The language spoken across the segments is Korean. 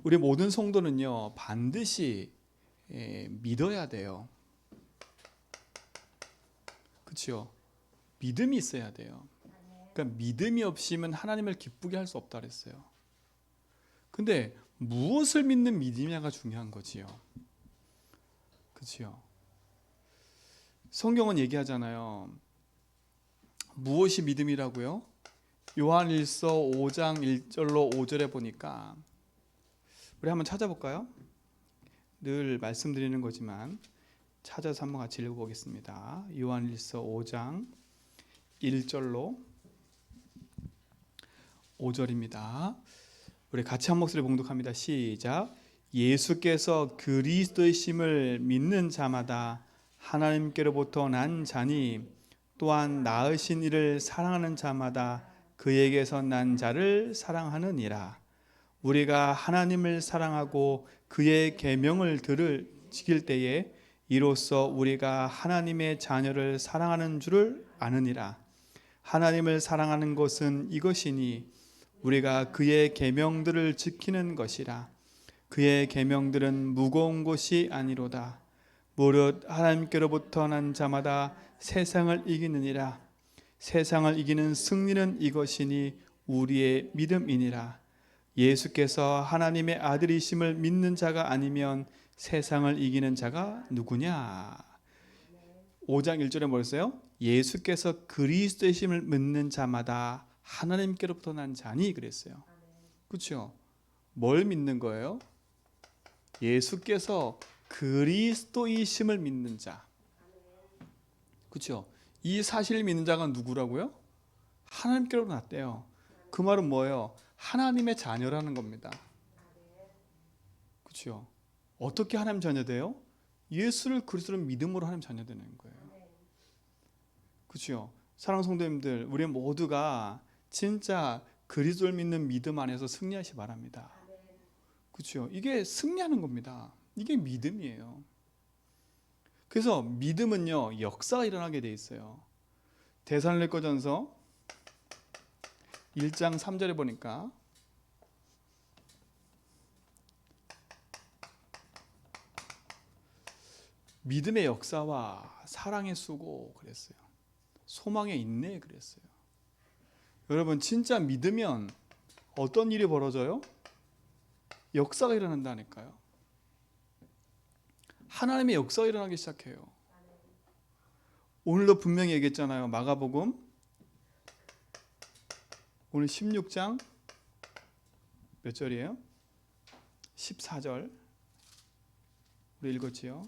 우리 모든 성도는요 반드시 믿어야 돼요. 그렇죠? 믿음이 있어야 돼요. 그러니까 믿음이 없이면 하나님을 기쁘게 할 수 없다 그랬어요. 근데 무엇을 믿는 믿음이냐가 중요한 거지요. 그렇죠? 성경은 얘기하잖아요. 무엇이 믿음이라고요? 요한일서 5장 1절로 5절에 보니까 우리 한번 찾아볼까요? 늘 말씀드리는 거지만 찾아서 한번 같이 읽어보겠습니다. 요한일서 5장 1절로 5절입니다. 우리 같이 한 목소리 봉독합니다. 시작. 예수께서 그리스도이심을 믿는 자마다 하나님께로부터 난 자니 또한 낳으신 이를 사랑하는 자마다 그에게서 난 자를 사랑하느니라. 우리가 하나님을 사랑하고 그의 계명을 지킬 때에 이로써 우리가 하나님의 자녀를 사랑하는 줄을 아느니라. 하나님을 사랑하는 것은 이것이니 우리가 그의 계명들을 지키는 것이라. 그의 계명들은 무거운 것이 아니로다. 무릇 하나님께로부터 난 자마다 세상을 이기느니라. 세상을 이기는 승리는 이것이니 우리의 믿음이니라. 예수께서 하나님의 아들이심을 믿는 자가 아니면 세상을 이기는 자가 누구냐? 5장 1절에 뭐였어요? 예수께서 그리스도이심을 믿는 자마다 하나님께로부터 난 자니 그랬어요. 그렇죠? 뭘 믿는 거예요? 예수께서 그리스도이심을 믿는 자. 그렇죠? 이 사실을 믿는 자가 누구라고요? 하나님께로부터 났대요. 그 말은 뭐예요? 하나님의 자녀라는 겁니다. 그렇죠? 어떻게 하나님 자녀 돼요? 예수를 그리스도를 믿음으로 하나님 자녀 되는 거예요. 그렇죠? 사랑하는 성도님들, 우리 모두가 진짜 그리스도를 믿는 믿음 안에서 승리하시 바랍니다. 그렇죠? 이게 승리하는 겁니다. 이게 믿음이에요. 그래서 믿음은요 역사가 일어나게 돼 있어요. 데살로니가전서 1장 3절에 보니까 믿음의 역사와 사랑의 수고 그랬어요. 소망의 인내 그랬어요. 여러분 진짜 믿으면 어떤 일이 벌어져요? 역사가 일어난다니까요. 하나님의 역사가 일어나기 시작해요. 오늘도 분명히 얘기했잖아요. 마가복음 오늘 16장 몇 절이에요? 14절 우리 읽었지요?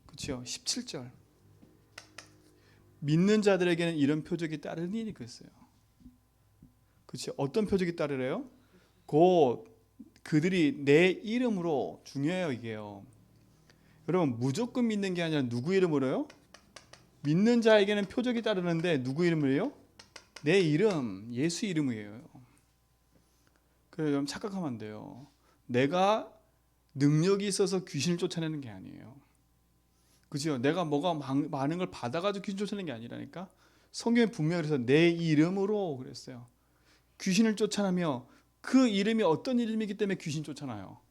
그렇죠? 17절 믿는 자들에게는 이런 표적이 따르니 그랬어요. 그렇죠? 어떤 표적이 따르래요? 곧 그들이 내 이름으로 중요해요 이게요. 여러분 무조건 믿는 게 아니라 누구 이름으로요? 믿는 자에게는 표적이 따르는데 누구 이름으로요? 내 이름, 예수 이름이에요. 그래서 여러분 착각하면 안 돼요. 내가 능력이 있어서 귀신을 쫓아내는 게 아니에요. 그죠? 내가 뭐가 많은 걸 받아가지고 귀신 쫓아내는 게 아니라니까. 성경에 분명히 그래서 내 이름으로 그랬어요. 귀신을 쫓아내며 그 이름이 어떤 이름이기 때문에 귀신 쫓아나요.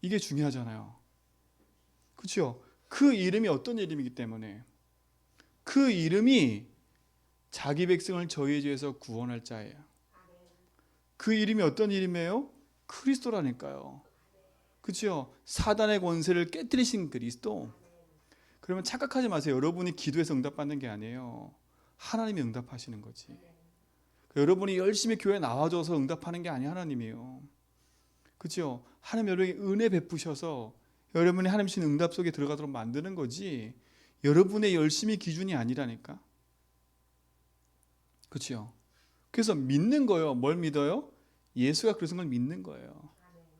이게 중요하잖아요. 그렇죠? 그 이름이 어떤 이름이기 때문에 그 이름이 자기 백성을 저희의 죄에서 구원할 자예요. 그 이름이 어떤 이름이에요? 그리스도라니까요. 그렇죠? 사단의 권세를 깨뜨리신 그리스도. 그러면 착각하지 마세요. 여러분이 기도해서 응답받는 게 아니에요. 하나님이 응답하시는 거지. 여러분이 열심히 교회 나와줘서 응답하는 게 아니 하나님이에요. 그렇죠? 하나님 여러분에게 은혜 베푸셔서 여러분이 하나님 신 응답 속에 들어가도록 만드는 거지 여러분의 열심히 기준이 아니라니까. 그렇죠? 그래서 믿는 거예요. 뭘 믿어요? 예수가 그러신 걸 믿는 거예요.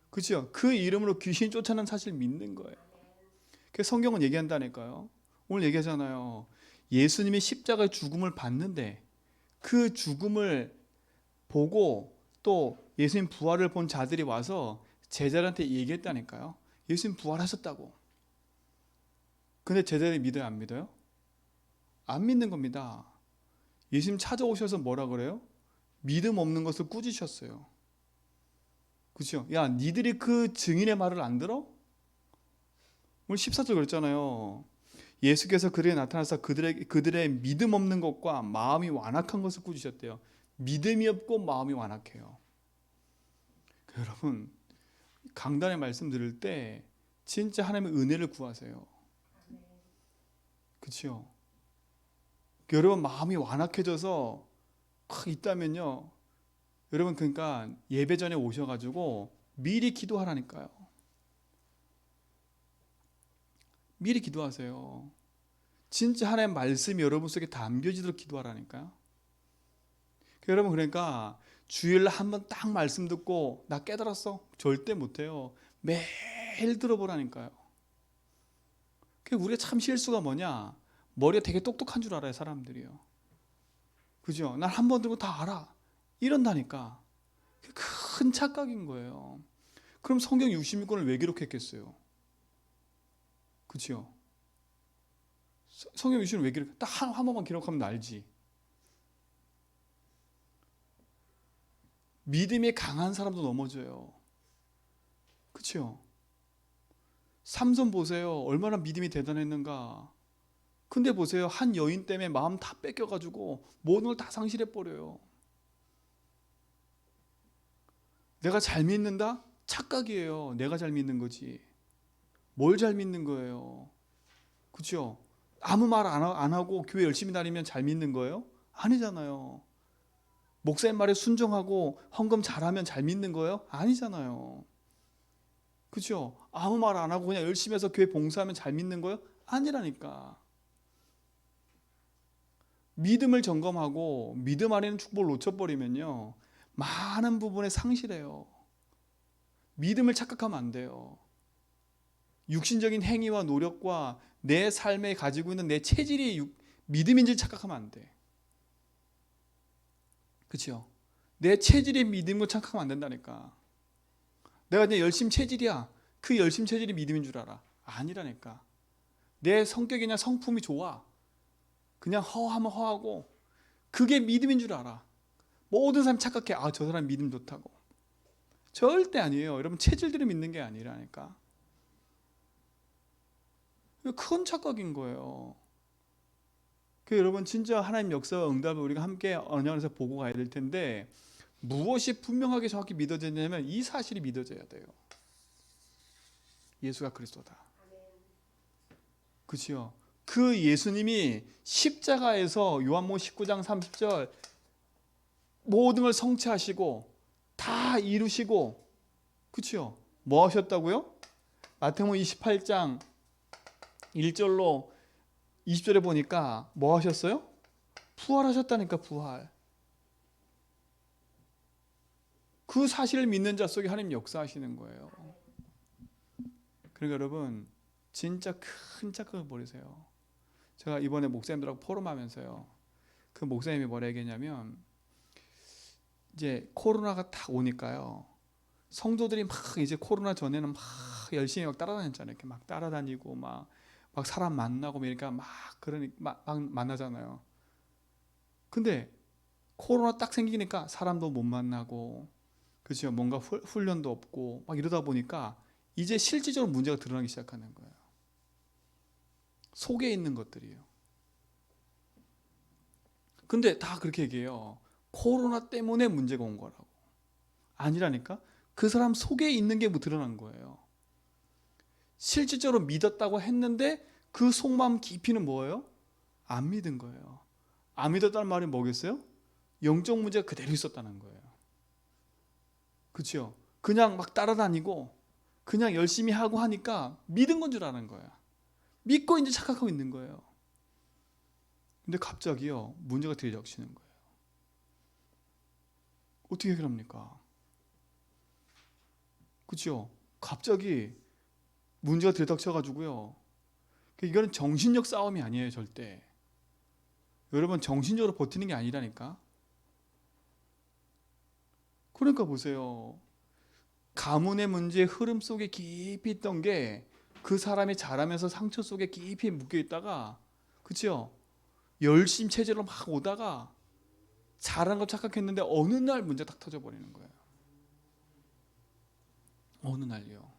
그렇죠? 그 이름으로 귀신 쫓아내는 사실 믿는 거예요. 그래서 성경은 얘기한다니까요. 오늘 얘기하잖아요. 예수님이 십자가의 죽음을 봤는데 그 죽음을 보고 또 예수님 부활을 본 자들이 와서 제자들한테 얘기했다니까요. 예수님 부활하셨다고. 근데 제자들이 믿어요, 안 믿어요? 안 믿는 겁니다. 예수님 찾아오셔서 뭐라 그래요? 믿음 없는 것을 꾸짖으셨어요. 그렇죠? 야, 니들이 그 증인의 말을 안 들어? 오늘 14절 그랬잖아요. 예수께서 그들에게 나타나서 그들의 믿음 없는 것과 마음이 완악한 것을 꾸짖으셨대요. 믿음이 없고 마음이 완악해요. 여러분, 강단의 말씀 들을 때 진짜 하나님의 은혜를 구하세요. 그렇죠? 여러분 마음이 완악해져서 막 있다면요. 여러분 그러니까 예배 전에 오셔가지고 미리 기도하라니까요. 미리 기도하세요. 진짜 하나님의 말씀이 여러분 속에 담겨지도록 기도하라니까요. 여러분 그러니까 주일날 한번 딱 말씀 듣고 나 깨달았어? 절대 못해요. 매일 들어보라니까요. 우리가 참 실수가 뭐냐? 머리가 되게 똑똑한 줄 알아요, 사람들이요. 그죠? 난 한 번 들으면 다 알아. 이런다니까. 큰 착각인 거예요. 그럼 성경 66권을 왜 기록했겠어요? 그죠? 성경 66권을 왜 기록해? 딱 한 번만 기록하면 알지. 믿음이 강한 사람도 넘어져요. 그죠? 삼손 보세요. 얼마나 믿음이 대단했는가. 근데 보세요. 한 여인 때문에 마음 다 뺏겨가지고 모든 걸 다 상실해버려요. 내가 잘 믿는다? 착각이에요. 내가 잘 믿는 거지. 뭘 잘 믿는 거예요? 그렇죠? 아무 말 안 하고 교회 열심히 다니면 잘 믿는 거예요? 아니잖아요. 목사님 말에 순종하고 헌금 잘하면 잘 믿는 거예요? 아니잖아요. 그렇죠? 아무 말 안 하고 그냥 열심히 해서 교회 봉사하면 잘 믿는 거예요? 아니라니까. 믿음을 점검하고 믿음 안에는 축복을 놓쳐버리면요. 많은 부분에 상실해요. 믿음을 착각하면 안 돼요. 육신적인 행위와 노력과 내 삶에 가지고 있는 내 체질이 믿음인지 착각하면 안 돼. 그렇죠? 내 체질이 믿음을 착각하면 안 된다니까. 내가 그냥 열심 체질이야. 그 열심 체질이 믿음인 줄 알아. 아니라니까. 내 성격이냐 성품이 좋아. 그냥 허하면 허하고 그게 믿음인 줄 알아. 모든 사람이 착각해. 아, 저 사람 믿음 좋다고. 절대 아니에요. 여러분 체질들을 믿는 게 아니라니까. 큰 착각인 거예요. 여러분 진짜 하나님 역사와 응답을 우리가 함께 언약에서 보고 가야 될 텐데 무엇이 분명하게 정확히 믿어지냐면 이 사실이 믿어져야 돼요. 예수가 그리스도다. 그렇죠? 그 예수님이 십자가에서 요한복음 19장 30절 모든 걸 성취하시고 다 이루시고 그렇죠? 뭐 하셨다고요? 마태복음 28장 1절로 20절에 보니까 뭐 하셨어요? 부활하셨다니까. 부활. 그 사실을 믿는 자 속에 하나님 역사하시는 거예요. 그러니까 여러분 진짜 큰 착각을 버리세요. 제가 이번에 목사님들하고 포럼하면서요. 그 목사님이 뭐라 얘기했냐면 이제 코로나가 딱 오니까요. 성도들이 막 이제 코로나 전에는 막 열심히 막 따라다녔잖아요. 이렇게 막 따라다니고 막 사람 만나고 그러니까 막 만나잖아요. 근데 코로나 딱 생기니까 사람도 못 만나고 그렇죠. 뭔가 훈련도 없고 막 이러다 보니까 이제 실질적으로 문제가 드러나기 시작하는 거예요. 속에 있는 것들이요. 근데 다 그렇게 얘기해요. 코로나 때문에 문제가 온 거라고. 아니라니까. 그 사람 속에 있는 게 드러난 거예요. 실질적으로 믿었다고 했는데 그 속마음 깊이는 뭐예요? 안 믿은 거예요. 안 믿었다는 말이 뭐겠어요? 영적 문제가 그대로 있었다는 거예요. 그렇죠? 그냥 막 따라다니고 그냥 열심히 하고 하니까 믿은 건 줄 아는 거야. 믿고 이제 착각하고 있는 거예요. 근데 갑자기요 문제가 들이닥치는 거예요. 어떻게 해결합니까? 그렇죠? 갑자기 문제가 들이닥쳐가지고요. 이거는 정신력 싸움이 아니에요 절대. 여러분 정신적으로 버티는 게 아니라니까. 그러니까 보세요. 가문의 문제의 흐름 속에 깊이 있던 게 그 사람이 자라면서 상처 속에 깊이 묶여 있다가, 그렇죠? 열심 체제로 막 오다가 잘한 거 착각했는데 어느 날 문제 딱 터져버리는 거예요. 어느 날요.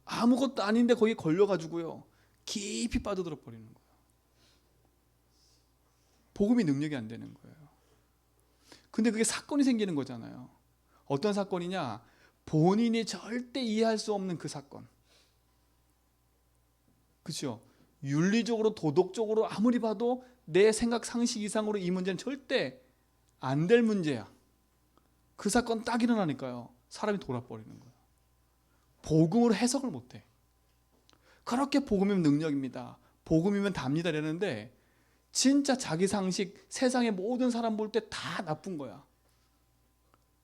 아무것도 아닌데 거기 걸려가지고요. 깊이 빠져들어 버리는 거예요. 복음이 능력이 안 되는 거예요. 근데 그게 사건이 생기는 거잖아요. 어떤 사건이냐? 본인이 절대 이해할 수 없는 그 사건. 그렇죠? 윤리적으로 도덕적으로 아무리 봐도 내 생각 상식 이상으로 이 문제는 절대 안 될 문제야. 그 사건 딱 일어나니까요. 사람이 돌아버리는 거예요. 복음으로 해석을 못해. 그렇게 복음이면 능력입니다. 복음이면 답니다 이러는데 진짜 자기 상식, 세상의 모든 사람 볼 때 다 나쁜 거야.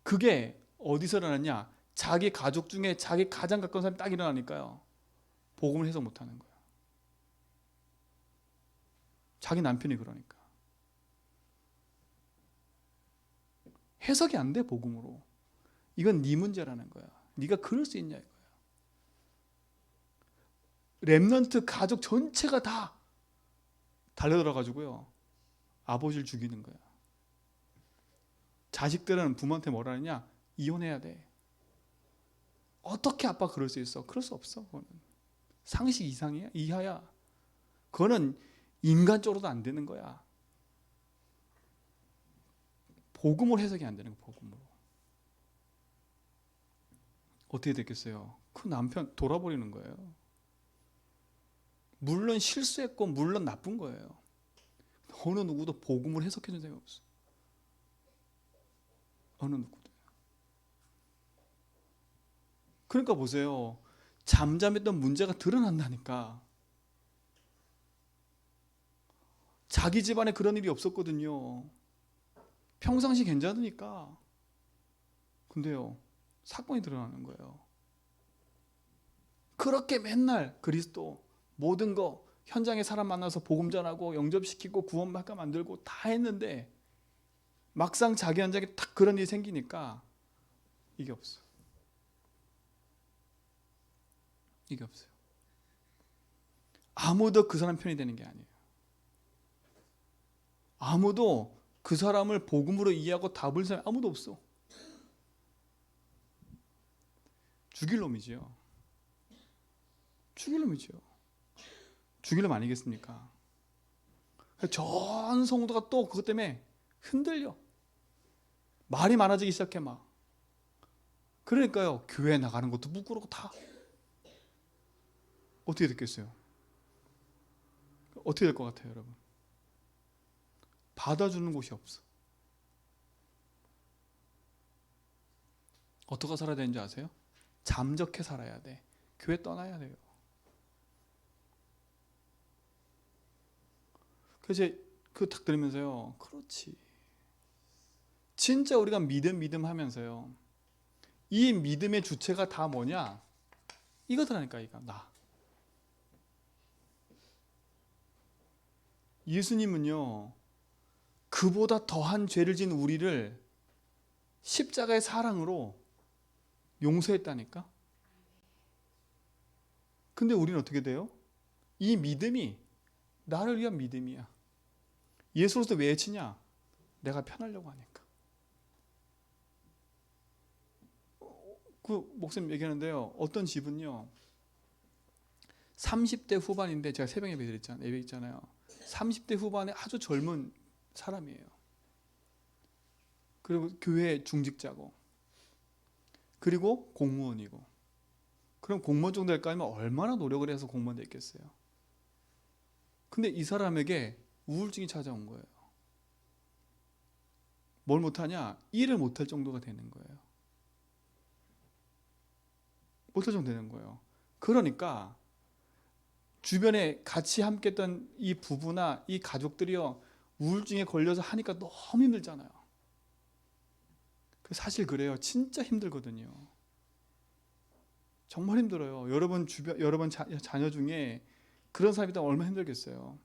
그게 어디서 일어났냐? 자기 가족 중에 자기 가장 가까운 사람이 딱 일어나니까요. 복음을 해석 못하는 거야. 자기 남편이 그러니까. 해석이 안 돼, 복음으로. 이건 네 문제라는 거야. 네가 그럴 수 있냐 이거야. 렘넌트 가족 전체가 다 달려들어가지고요. 아버지를 죽이는 거야. 자식들은 부모한테 뭐라 하느냐? 이혼해야 돼. 어떻게 아빠 그럴 수 있어? 그럴 수 없어. 그거는 상식 이상이야, 이하야. 그거는 인간적으로도 안 되는 거야. 복음으로 해석이 안 되는 거야. 복음으로. 어떻게 됐겠어요? 그 남편 돌아버리는 거예요. 물론 실수했고 물론 나쁜 거예요. 어느 누구도 복음을 해석해 준 적이 없어. 어느 누구도. 그러니까 보세요. 잠잠했던 문제가 드러난다니까. 자기 집안에 그런 일이 없었거든요. 평상시 괜찮으니까. 근데요, 사건이 드러나는 거예요. 그렇게 맨날 그리스도 모든 거 현장에 사람 만나서 복음 전하고 영접시키고 구원받게 만들고 다 했는데 막상 자기 현장에 딱 그런 일이 생기니까 이게 없어. 이게 없어요. 아무도 그 사람 편이 되는 게 아니에요. 아무도 그 사람을 복음으로 이해하고 답을 사람 아무도 없어. 죽일 놈이지요. 죽일 놈이지요. 죽일 놈 아니겠습니까? 전 성도가 또 그것 때문에 흔들려. 말이 많아지기 시작해 막. 그러니까요. 교회 나가는 것도 부끄럽고 다. 어떻게 됐겠어요? 어떻게 될 것 같아요, 여러분? 받아주는 곳이 없어. 어떻게 살아야 되는지 아세요? 잠적해 살아야 돼. 교회 떠나야 돼요. 그래서 그 딱 들으면서요. 그렇지. 진짜 우리가 믿음 하면서요. 이 믿음의 주체가 다 뭐냐? 이거더라니까, 이거 나. 예수님은요. 그보다 더한 죄를 진 우리를 십자가의 사랑으로 용서했다니까. 근데 우리는 어떻게 돼요? 이 믿음이 나를 위한 믿음이야. 예수로서 왜 치냐? 내가 편하려고 하니까. 그 목사님 얘기하는데요. 어떤 집은요. 30대 후반인데 제가 새벽 예배 드렸잖아요. 30대 후반에 아주 젊은 사람이에요. 그리고 교회 중직자고 그리고 공무원이고. 그럼 공무원 정도 될까 하면 얼마나 노력을 해서 공무원 됐겠어요. 근데 이 사람에게 우울증이 찾아온 거예요. 뭘 못하냐? 일을 못할 정도가 되는 거예요. 못할 정도 되는 거예요. 그러니까 주변에 같이 함께 했던 이 부부나 이 가족들이요. 우울증에 걸려서 하니까 너무 힘들잖아요. 사실 그래요. 진짜 힘들거든요. 정말 힘들어요. 여러분 자녀 중에 그런 사람이 있다면 얼마나 힘들겠어요.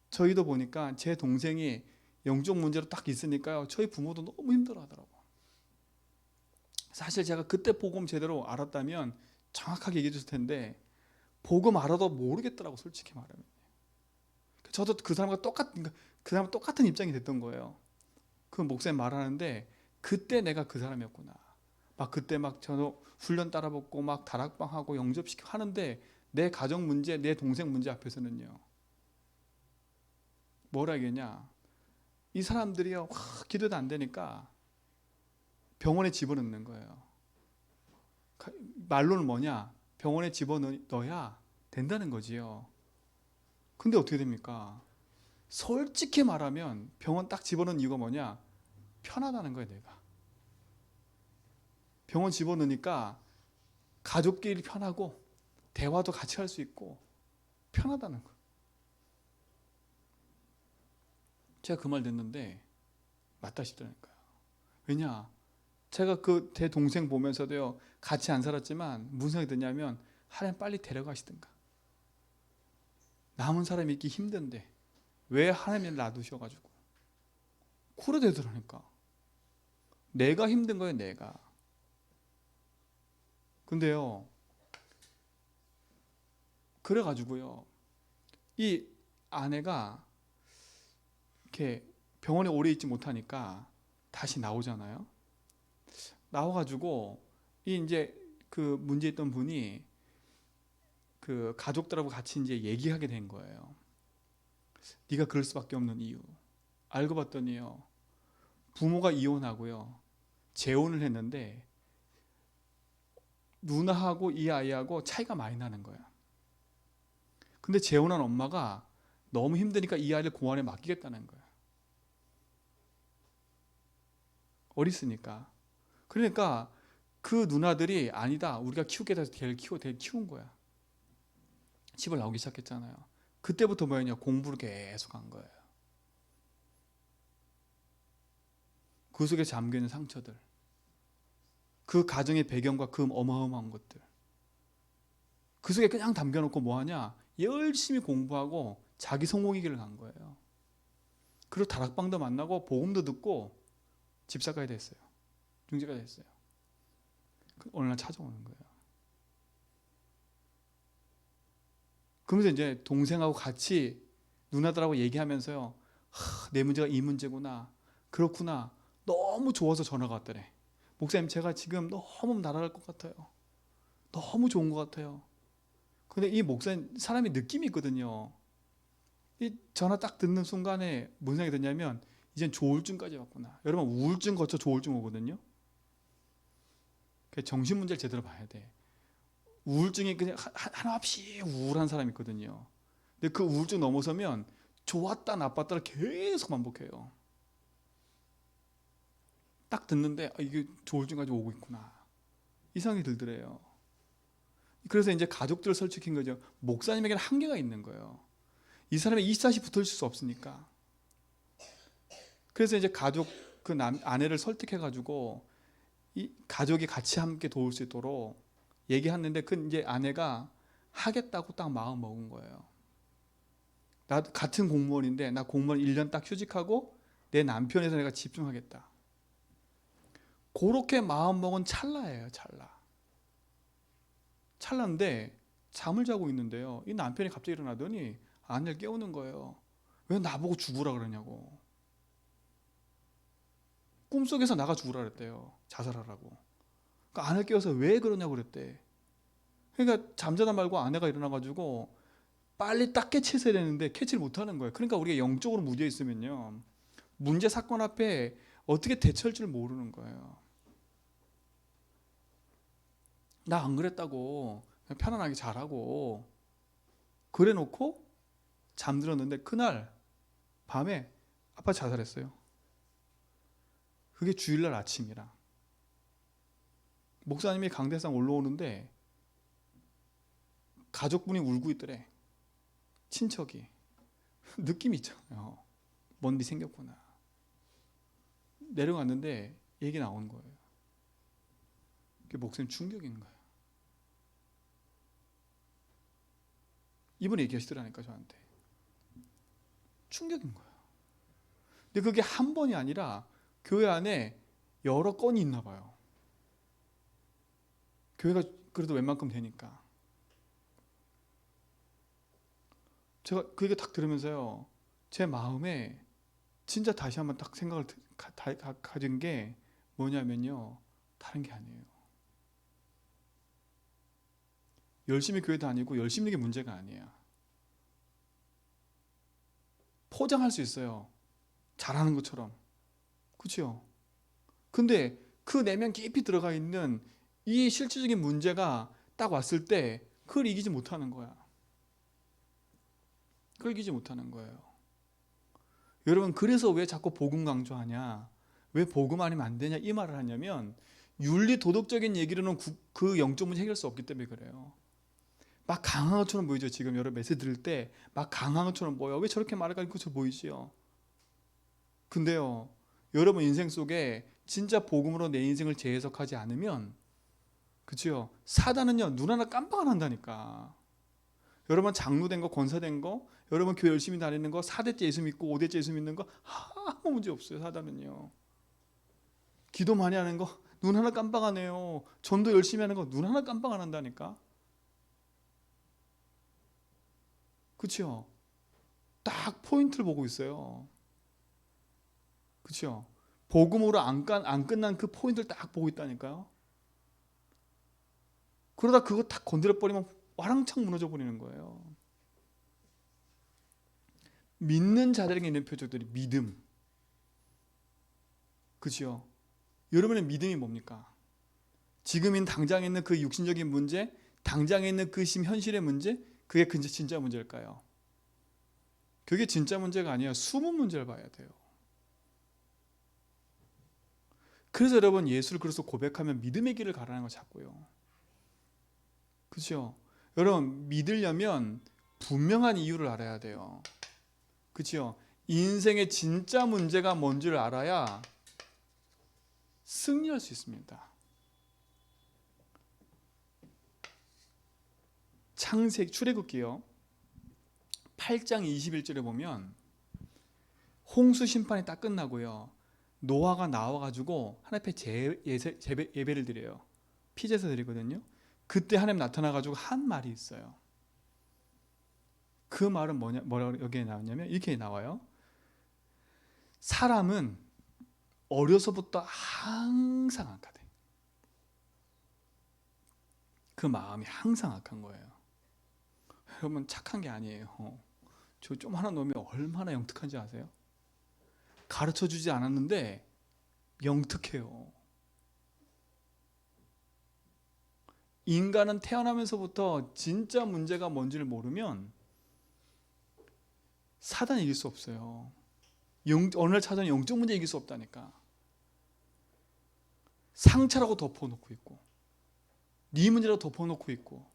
저희도 보니까 제 동생이 영적 문제로 딱 있으니까요. 저희 부모도 너무 힘들어하더라고요. 사실 제가 그때 복음 제대로 알았다면 정확하게 얘기해 줬을 텐데 복음 알아도 모르겠더라고, 솔직히 말하면. 저도 그 사람과 똑같은 입장이 됐던 거예요. 그 목사님 말하는데 그때 내가 그 사람이었구나. 막 그때 막 저도 훈련 따라붙고 막 다락방하고 영접시키고 하는데 내 가정 문제, 내 동생 문제 앞에서는요, 뭐라 하겠냐, 이 사람들이요 기도도 안 되니까 병원에 집어넣는 거예요. 말로는 뭐냐, 병원에 집어넣어야 된다는 거지요. 근데 어떻게 됩니까? 솔직히 말하면 병원 딱 집어넣은 이유가 뭐냐, 편하다는 거예요. 내가 병원 집어넣으니까 가족끼리 편하고 대화도 같이 할 수 있고 편하다는 거예요. 제가 그 말 듣는데 맞다 싶더라니까요. 왜냐, 제가 그 제 동생 보면서도요, 같이 안 살았지만 무슨 생각이 드냐면, 하나님 빨리 데려가시든가, 남은 사람이 있기 힘든데 왜 하나님을 놔두셔가지고, 그래 되더라니까. 내가 힘든 거예요, 내가. 근데요, 그래가지고요, 이 아내가 이렇게 병원에 오래 있지 못하니까 다시 나오잖아요. 나와가지고 이 이제 그 문제 있던 분이 그 가족들하고 같이 이제 얘기하게 된 거예요. 네가 그럴 수밖에 없는 이유. 알고 봤더니요, 부모가 이혼하고요, 재혼을 했는데 누나하고 이 아이하고 차이가 많이 나는 거야. 근데 재혼한 엄마가 너무 힘드니까 이 아이를 공안에 맡기겠다는 거야. 어리으니까. 그러니까 그 누나들이 아니다, 우리가 키우게 해서 걔를 키운 거야. 집을 나오기 시작했잖아요. 그때부터 뭐였냐, 공부를 계속 한 거예요. 그 속에 잠겨있는 상처들, 그 가정의 배경과 그 어마어마한 것들, 그 속에 그냥 담겨놓고 뭐하냐, 열심히 공부하고 자기 성공의 길을 간 거예요. 그리고 다락방도 만나고 복음도 듣고 집사까지 됐어요. 중직까지 됐어요. 어느 날 찾아오는 거예요. 그러면서 이제 동생하고 같이 누나들하고 얘기하면서요, 내 문제가 이 문제구나, 그렇구나, 너무 좋아서 전화가 왔더래. 목사님, 제가 지금 너무 날아갈 것 같아요. 너무 좋은 것 같아요. 근데 이 목사님, 사람이 느낌이 있거든요. 이 전화 딱 듣는 순간에 무슨 생각이 드냐면, 이젠 조울증까지 왔구나. 여러분, 우울증 거쳐 조울증 오거든요. 정신 문제를 제대로 봐야 돼. 우울증이 그냥 한없이 우울한 사람이 있거든요. 근데 그 우울증 넘어서면 좋았다 나빴다를 계속 반복해요. 딱 듣는데 이게 조울증까지 오고 있구나, 이 생각이 들더래요. 그래서 이제 가족들을 설득한 거죠. 목사님에게는 한계가 있는 거예요. 이 사람이 24시 붙어 있을 수 없으니까. 그래서 이제 가족 그 아내를 설득해 가지고 이 가족이 같이 함께 도울 수 있도록 얘기했는데, 그 이제 아내가 하겠다고 딱 마음 먹은 거예요. 나 같은 공무원인데 나 공무원 1년 딱 휴직하고 내 남편에서 내가 집중하겠다. 그렇게 마음 먹은 찰나예요, 찰나. 찰나인데 잠을 자고 있는데요, 이 남편이 갑자기 일어나더니 아내를 깨우는 거예요. 왜 나보고 죽으라 그러냐고. 꿈속에서 나가 죽으라 그랬대요, 자살하라고. 그러니까 아내를 깨워서 왜 그러냐고 그랬대. 그러니까 잠자다 말고 아내가 일어나가지고 빨리 딱 캐치해야 되는데 캐치를 못하는 거예요. 그러니까 우리가 영적으로 무뎌 있으면요, 문제 사건 앞에 어떻게 대처할 줄 모르는 거예요. 나 안 그랬다고, 그냥 편안하게 잘하고 그래 놓고 잠들었는데 그날 밤에 아빠 자살했어요. 그게 주일날 아침이라. 목사님이 강대상 올라오는데 가족분이 울고 있더래. 친척이. 느낌이 있잖아요. 뭔 일이 생겼구나. 내려갔는데 얘기 나오는 거예요. 그게 목사님 충격인 거예요. 이번에 얘기하시더라니까, 저한테. 충격인 거예요. 근데 그게 한 번이 아니라 교회 안에 여러 건이 있나 봐요. 교회가 그래도 웬만큼 되니까. 제가 그 얘기 딱 들으면서요, 제 마음에 진짜 다시 한번 딱 생각을 가진 게 뭐냐면요, 다른 게 아니에요. 열심히 교회 다니고 열심히 있는 게 문제가 아니야. 포장할 수 있어요, 잘하는 것처럼. 그렇죠? 근데 그 내면 깊이 들어가 있는 이 실질적인 문제가 딱 왔을 때 그걸 이기지 못하는 거야. 그걸 이기지 못하는 거예요. 여러분, 그래서 왜 자꾸 복음 강조하냐, 왜 복음 아니면 안 되냐 이 말을 하냐면, 윤리 도덕적인 얘기로는 그 영적 문제 해결할 수 없기 때문에 그래요. 막 강한 것처럼 보이죠. 지금 여러분 메시지 들을 때 막 강한 것처럼 보여. 왜 저렇게 말할까 그것처럼 보이지요. 근데요, 여러분 인생 속에 진짜 복음으로 내 인생을 재해석하지 않으면, 그치요, 사단은요 눈 하나 깜빡 안 한다니까. 여러분 장로된 거, 권사된 거, 여러분 교회 열심히 다니는 거, 4대째 예수 믿고 5대째 예수 믿는 거 아무 문제 없어요. 사단은요. 기도 많이 하는 거 눈 하나 깜빡 안 해요. 전도 열심히 하는 거 눈 하나 깜빡 안 한다니까. 그치요? 딱 포인트를 보고 있어요. 그치요? 복음으로 안 끝난 그 포인트를 딱 보고 있다니까요. 그러다 그거 딱 건드려 버리면 와랑창 무너져 버리는 거예요. 믿는 자들에게 있는 표적들이 믿음. 그치요? 여러분의 믿음이 뭡니까? 지금 당장에 있는 그 육신적인 문제, 당장에 있는 그 현실의 문제, 그게 진짜 문제일까요? 그게 진짜 문제가 아니라 숨은 문제를 봐야 돼요. 그래서 여러분, 예수를 그래서 고백하면 믿음의 길을 가라는 거 자꾸요. 그렇죠? 여러분, 믿으려면 분명한 이유를 알아야 돼요. 그렇죠? 인생의 진짜 문제가 뭔지를 알아야 승리할 수 있습니다. 출애굽기요 8장 21절에 보면 홍수 심판이 딱 끝나고요, 노아가 나와가지고 하나님 앞에 예배를 드려요. 피제사 드리거든요. 그때 하나님 나타나가지고 한 말이 있어요. 그 말은 뭐라고 여기에 나왔냐면 이렇게 나와요. 사람은 어려서부터 항상 악하대. 그 마음이 항상 악한 거예요. 여러분, 착한 게 아니에요. 저 좀 하나 놓으면 얼마나 영특한지 아세요? 가르쳐주지 않았는데 영특해요. 인간은 태어나면서부터 진짜 문제가 뭔지를 모르면 사단이 이길 수 없어요. 어느 날 찾아오는 영적 문제 이길 수 없다니까. 상처라고 덮어놓고 있고, 네 문제라고 덮어놓고 있고,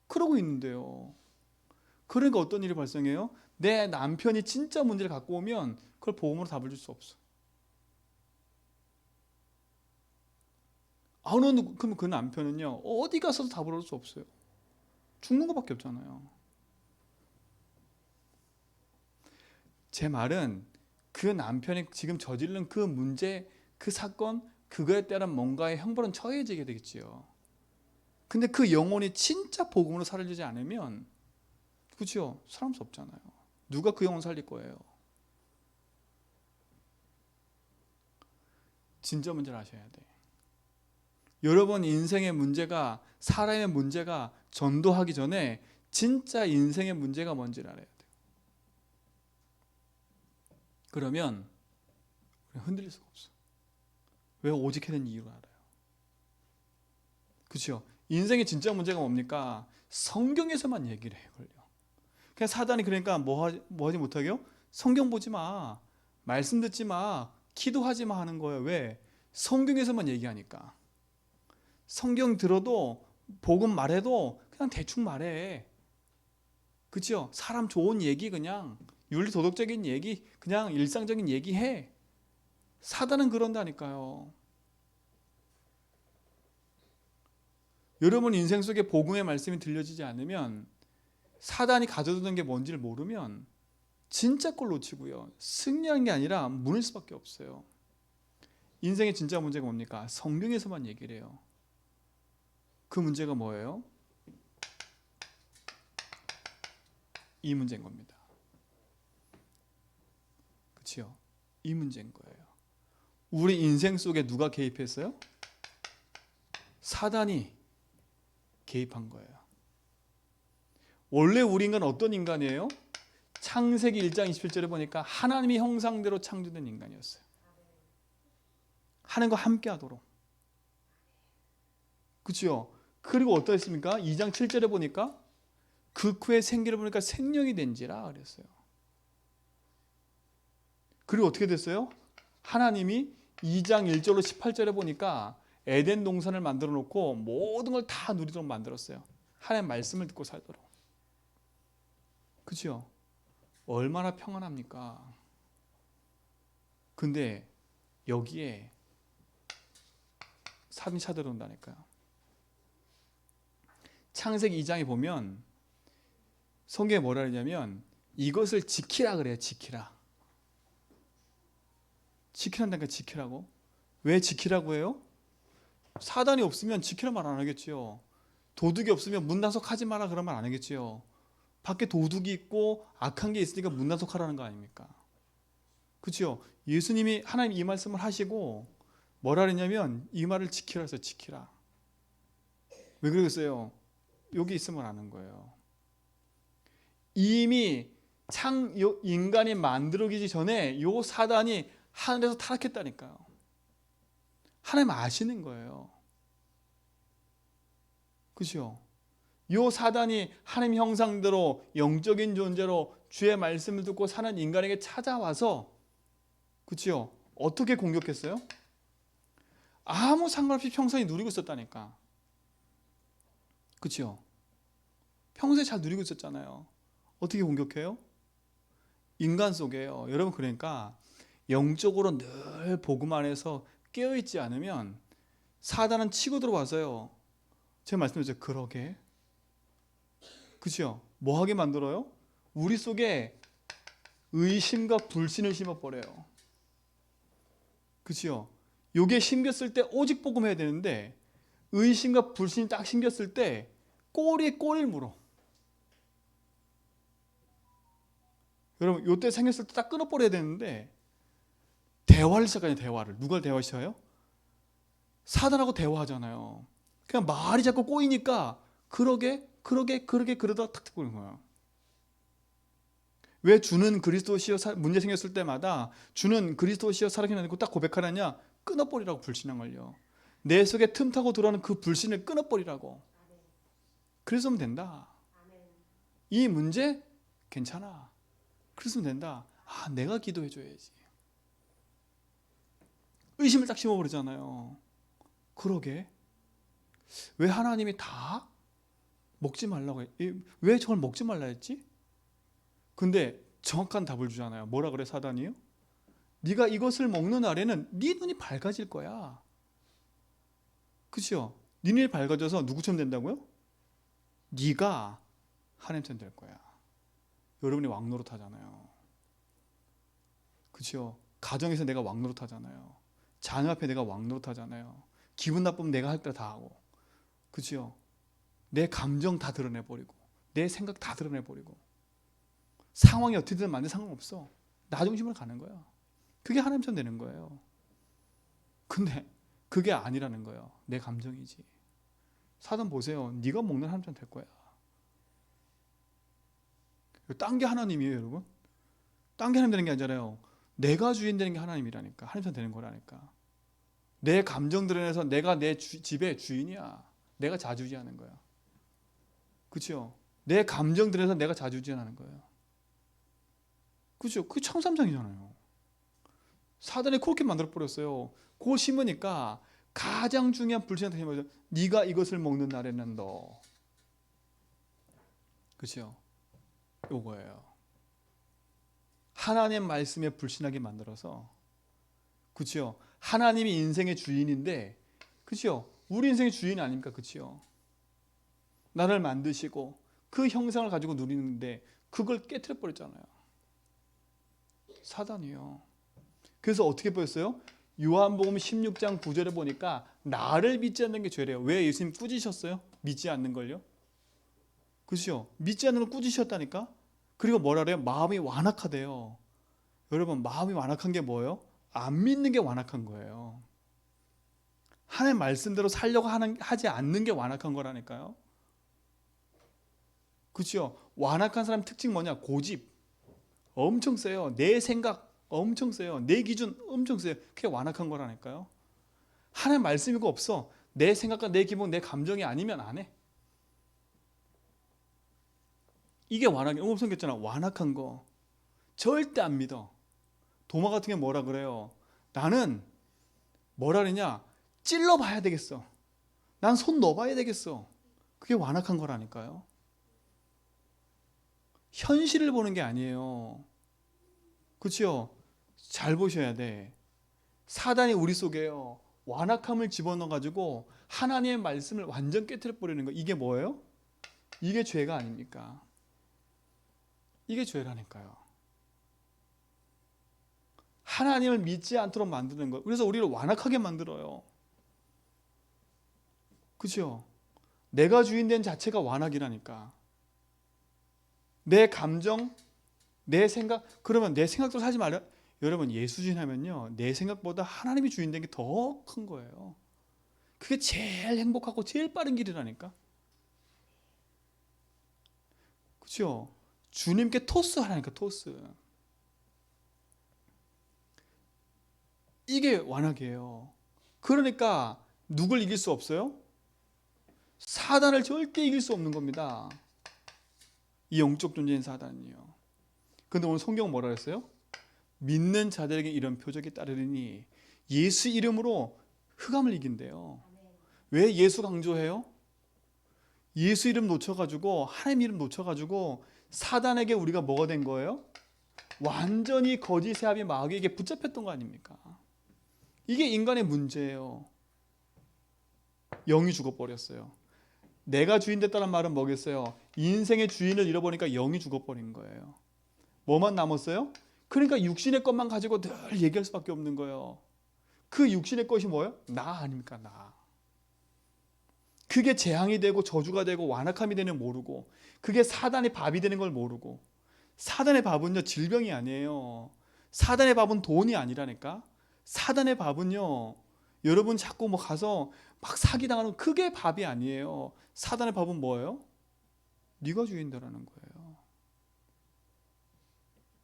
그러고 있는데요. 그러니까 어떤 일이 발생해요? 내 남편이 진짜 문제를 갖고 오면 그걸 복음으로 답을 줄 수 없어. 그러면 그 남편은요, 어디 가서도 답을 얻을 수 없어요. 죽는 것밖에 없잖아요. 제 말은 그 남편이 지금 저지른 그 문제, 그 사건, 그거에 따른 뭔가의 형벌은 처해지게 되겠지요. 근데 그 영혼이 진짜 복음으로 살아지지 않으면, 그렇죠? 살아날 수 없잖아요. 누가 그 영혼 살릴 거예요? 진짜 문제를 아셔야 돼. 여러분 인생의 문제가, 사람의 문제가 전도하기 전에 진짜 인생의 문제가 뭔지를 알아야 돼요. 그러면 흔들릴 수가 없어. 왜 오직 해야 되는 이유를 알아요. 그렇죠? 인생의 진짜 문제가 뭡니까? 성경에서만 얘기를 해요. 그냥 사단이 그러니까 뭐하지 못하게요? 성경 보지 마, 말씀 듣지 마, 기도하지 마 하는 거예요. 왜? 성경에서만 얘기하니까. 성경 들어도, 복음 말해도 그냥 대충 말해. 그렇죠? 사람 좋은 얘기, 그냥 윤리 도덕적인 얘기, 그냥 일상적인 얘기 해. 사단은 그런다니까요. 여러분 인생 속에 복음의 말씀이 들려지지 않으면, 사단이 가져두는 게 뭔지를 모르면 진짜 꼴 놓치고요, 승리하는 게 아니라 무너질 수밖에 없어요. 인생의 진짜 문제가 뭡니까? 성경에서만 얘기를 해요. 그 문제가 뭐예요? 이 문제인 겁니다. 그렇죠? 이 문제인 거예요. 우리 인생 속에 누가 개입했어요? 사단이 개입한 거예요. 원래 우리 인간은 어떤 인간이에요? 창세기 1장 27절에 보니까 하나님의 형상대로 창조된 인간이었어요. 하나님과 함께 하도록. 그렇죠? 그리고 어떠했습니까? 2장 7절에 보니까 그 후에 생기를 보니까 생명이 된지라 그랬어요. 그리고 어떻게 됐어요? 하나님이 2장 1절로 18절에 보니까 에덴 동산을 만들어 놓고 모든 걸 다 누리도록 만들었어요. 하나님의 말씀을 듣고 살도록. 그렇죠? 얼마나 평안합니까? 근데 여기에 사단이 찾아온다니까요. 창세기 2장에 보면 성경에 뭐라 그러냐면 이것을 지키라 그래요. 지키라. 지키란다니까. 지키라고. 왜 지키라고 해요? 사단이 없으면 지키라 말 안 하겠지요. 도둑이 없으면 문단속하지 마라 그런 말 안 하겠지요. 밖에 도둑이 있고 악한 게 있으니까 문단속하라는 거 아닙니까? 그렇죠? 예수님이 하나님 이 말씀을 하시고 뭐라 그랬냐면 이 말을 지키라 해서 지키라. 왜 그러겠어요? 여기 있으면 아는 거예요. 이미 인간이 만들어지기 전에 요 사단이 하늘에서 타락했다니까요. 하나님 아시는 거예요. 그렇죠? 요 사단이 하나님 형상대로 영적인 존재로 주의 말씀을 듣고 사는 인간에게 찾아와서 그렇죠? 어떻게 공격했어요? 아무 상관없이 평생에 누리고 있었다니까. 그렇죠? 평소에 잘 누리고 있었잖아요. 어떻게 공격해요? 인간 속에요. 여러분 그러니까 영적으로 늘 복음 안에서 깨어있지 않으면 사단은 치고 들어와서요. 제가 말씀드렸죠. 그러게. 그렇죠? 뭐하게 만들어요? 우리 속에 의심과 불신을 심어버려요. 그렇죠? 요게 심겼을 때 오직 복음해야 되는데 의심과 불신이 딱 심겼을 때 꼬리에 꼬리를 물어. 여러분 요때 생겼을 때 딱 끊어버려야 되는데 대화를 시작하냐. 대화를. 누가 대화 시작해요? 사단하고 대화하잖아요. 그냥 말이 자꾸 꼬이니까 그러게 그러다 탁 끊는 거야. 왜 주는 그리스도시여 문제 생겼을 때마다 주는 그리스도시여 살아계시고 딱 고백하느냐? 끊어버리라고. 불신한 걸요. 내 속에 틈타고 들어오는 그 불신을 끊어버리라고. 그랬으면 된다. 이 문제 괜찮아. 그랬으면 된다. 아, 내가 기도해줘야지. 의심을 딱 심어버리잖아요. 그러게. 왜 하나님이 다 먹지 말라고 왜 저걸 먹지 말라 했지? 근데 정확한 답을 주잖아요. 뭐라 그래 사단이요? 네가 이것을 먹는 날에는 네 눈이 밝아질 거야. 그렇죠? 네 눈이 밝아져서 누구처럼 된다고요? 네가 하나님처럼 될 거야. 여러분이 왕노릇 하잖아요. 그렇죠? 가정에서 내가 왕노릇 하잖아요. 자녀 앞에 내가 왕노릇 하잖아요. 기분 나쁘면 내가 할 대로 다 하고. 그렇죠? 내 감정 다 드러내버리고 내 생각 다 드러내버리고 상황이 어떻게든 만든 상관없어. 나 중심으로 가는 거야. 그게 하나님처럼 되는 거예요. 근데 그게 아니라는 거예요. 내 감정이지. 사단 보세요. 네가 먹는 하나님처럼 될 거야. 딴 게 하나님이에요, 여러분. 딴 게 하나님 되는 게 아니잖아요. 내가 주인 되는 게 하나님이라니까. 하나님처럼 되는 거라니까. 내 감정 드러내서 내가 내 집의 주인이야. 내가 자주지하는 거야. 그렇죠? 내 감정 드러내서 내가 자주지하는 거예요. 그렇죠? 그게 청삼장이잖아요. 사단이 그렇게 만들어버렸어요. 그거 심으니까 가장 중요한 불신한테 심어서 네가 이것을 먹는 날에는 너. 그렇죠? 요거예요. 하나님 말씀에 불신하게 만들어서 그렇죠? 하나님이 인생의 주인인데 그렇죠? 우리 인생의 주인이 아닙니까? 그렇죠? 나를 만드시고 그 형상을 가지고 누리는데 그걸 깨트려 버렸잖아요. 사단이요. 그래서 어떻게 보였어요? 요한복음 16장 9절에 보니까 나를 믿지 않는 게 죄래요. 왜 예수님 꾸짖으셨어요? 믿지 않는 걸요? 그렇죠? 믿지 않는 걸 꾸짖으셨다니까? 그리고 뭐라 그래요? 마음이 완악하대요. 여러분, 마음이 완악한 게 뭐예요? 안 믿는 게 완악한 거예요. 하나님 말씀대로 살려고 하지 않는 게 완악한 거라니까요. 그렇죠? 완악한 사람 특징 뭐냐? 고집 엄청 세요. 내 생각 엄청 세요. 내 기준 엄청 세요. 그게 완악한 거라니까요. 하나님 말씀이고 없어. 내 생각과 내 기분, 내 감정이 아니면 안 해. 이게 완악해. 오늘 생겼잖아. 완악한 거 절대 안 믿어. 도마 같은 게 뭐라 그래요? 나는 뭐라 그러냐? 찔러봐야 되겠어. 난 손 넣어봐야 되겠어. 그게 완악한 거라니까요. 현실을 보는 게 아니에요. 그렇죠? 잘 보셔야 돼. 사단이 우리 속에요. 완악함을 집어넣어가지고 하나님의 말씀을 완전 깨트려 버리는 거. 이게 뭐예요? 이게 죄가 아닙니까? 이게 죄라니까요. 하나님을 믿지 않도록 만드는 거. 그래서 우리를 완악하게 만들어요. 그렇죠? 내가 주인된 자체가 완악이라니까. 내 감정, 내 생각, 그러면 내 생각대로 살지 말아요. 여러분, 예수 주인하면요, 내 생각보다 하나님이 주인된 게 더 큰 거예요. 그게 제일 행복하고 제일 빠른 길이라니까. 그렇죠? 주님께 토스 하라니까. 토스. 이게 완악이에요. 그러니까 누굴 이길 수 없어요? 사단을 절대 이길 수 없는 겁니다. 이 영적 존재인 사단이요. 근데 오늘 성경 뭐라 그랬어요? 믿는 자들에게 이런 표적이 따르리니 예수 이름으로 흑암을 이긴대요. 왜 예수 강조해요? 예수 이름 놓쳐가지고, 하나님 이름 놓쳐가지고 사단에게 우리가 뭐가 된 거예요? 완전히 거짓의 합이 마귀에게 붙잡혔던 거 아닙니까? 이게 인간의 문제예요. 영이 죽어버렸어요. 내가 주인 됐다는 말은 뭐겠어요? 인생의 주인을 잃어버리니까 영이 죽어버린 거예요. 뭐만 남았어요? 그러니까 육신의 것만 가지고 늘 얘기할 수밖에 없는 거예요. 그 육신의 것이 뭐예요? 나 아닙니까? 나. 그게 재앙이 되고 저주가 되고 완악함이 되는 모르고, 그게 사단의 밥이 되는 걸 모르고. 사단의 밥은요, 질병이 아니에요. 사단의 밥은 돈이 아니라니까. 사단의 밥은요, 여러분 자꾸 뭐 가서 막 사기당하는, 그게 밥이 아니에요. 사단의 밥은 뭐예요? 네가 주인다라는 거예요.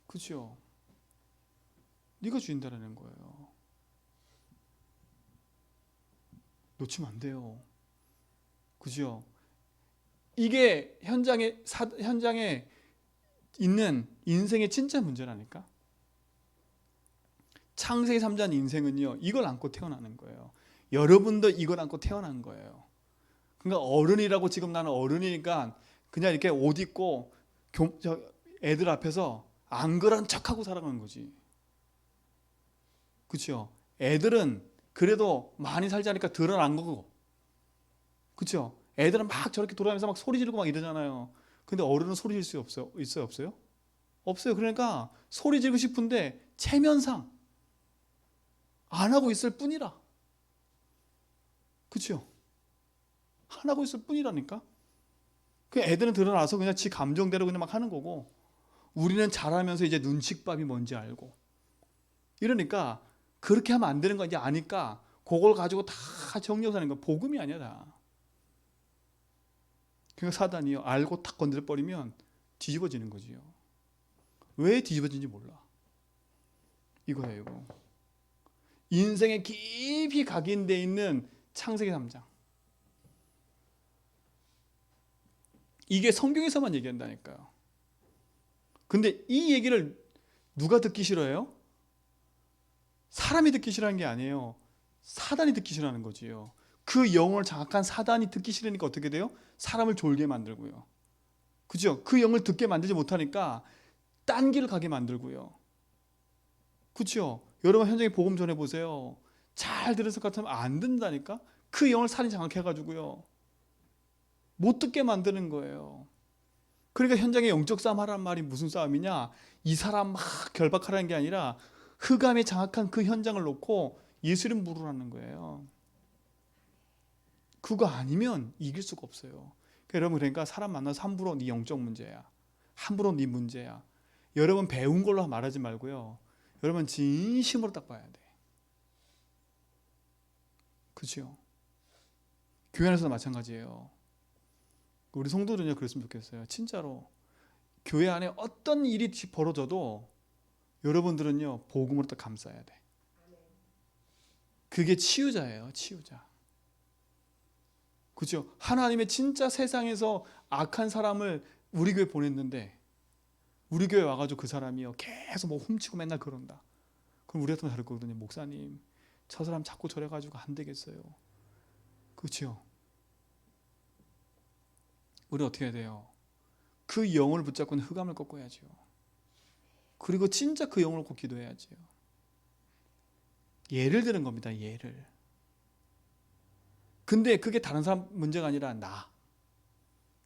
그렇죠? 네가 주인다라는 거예요. 놓치면 안 돼요. 그죠? 이게 현장에 있는 인생의 진짜 문제라니까. 창세기 3장 인생은요, 이걸 안고 태어나는 거예요. 여러분도 이걸 안고 태어난 거예요. 그러니까 어른이라고, 지금 나는 어른이니까 그냥 이렇게 옷 입고 애들 앞에서 안 그런 척하고 살아가는 거지. 그렇죠? 애들은 그래도 많이 살지 않으니까 드러난 거고. 그렇죠? 애들은 막 저렇게 돌아다니면서 막 소리 지르고 막 이러잖아요. 근데 어른은 소리 지를 수 없어요? 있어요? 없어요? 없어요. 그러니까 소리 지르고 싶은데 체면상 안 하고 있을 뿐이라. 그렇죠? 안 하고 있을 뿐이라니까. 그 애들은 드러나서 그냥 지 감정대로 그냥 막 하는 거고, 우리는 잘하면서 이제 눈칫밥이 뭔지 알고. 이러니까 그렇게 하면 안 되는 거 이제 아니까 그걸 가지고 다 정리하고 사는 거. 복음이 아니야 다. 그러니까 사단이요, 알고 탁 건드려 버리면 뒤집어지는 거지요. 왜 뒤집어진지 몰라. 이거예요, 이거. 인생에 깊이 각인되어 있는 창세기 3장. 이게 성경에서만 얘기한다니까요. 근데 이 얘기를 누가 듣기 싫어해요? 사람이 듣기 싫어하는 게 아니에요. 사단이 듣기 싫어하는 거지요. 그 영을 장악한 사단이 듣기 싫으니까 어떻게 돼요? 사람을 졸게 만들고요. 그죠? 그 영을 듣게 만들지 못하니까 딴 길을 가게 만들고요. 그렇죠? 여러분 현장에 복음 전해보세요. 잘 들었을 것 같으면 안 듣는다니까? 그 영을 살인 장악해가지고요, 못 듣게 만드는 거예요. 그러니까 현장에 영적 싸움 하라는 말이 무슨 싸움이냐? 이 사람 막 결박하라는 게 아니라 흑암에 장악한 그 현장을 놓고 예수 이름 부르라는 거예요. 그거 아니면 이길 수가 없어요. 그러니까 여러분, 그러니까 사람 만나서 함부로 네 영적 문제야, 함부로 네 문제야. 여러분 배운 걸로 말하지 말고요. 여러분 진심으로 딱 봐야 돼. 그렇죠? 교회 안에서도 마찬가지예요. 우리 성도들은요 그랬으면 좋겠어요. 진짜로 교회 안에 어떤 일이 벌어져도 여러분들은요 복음으로 딱 감싸야 돼. 그게 치유자예요. 치유자. 그렇죠? 하나님의 진짜 세상에서 악한 사람을 우리 교회 보냈는데 우리 교회 와가지고 그 사람이요 계속 뭐 훔치고 맨날 그런다. 그럼 우리 같으면 다를 거거든요. 목사님 저 사람 자꾸 저래가지고 안 되겠어요. 그렇죠? 우리 어떻게 해야 돼요? 그 영혼을 붙잡고는 흑암을 꺾어야죠. 그리고 진짜 그 영혼을 꼭 기도해야죠. 예를 드는 겁니다. 예를. 근데 그게 다른 사람 문제가 아니라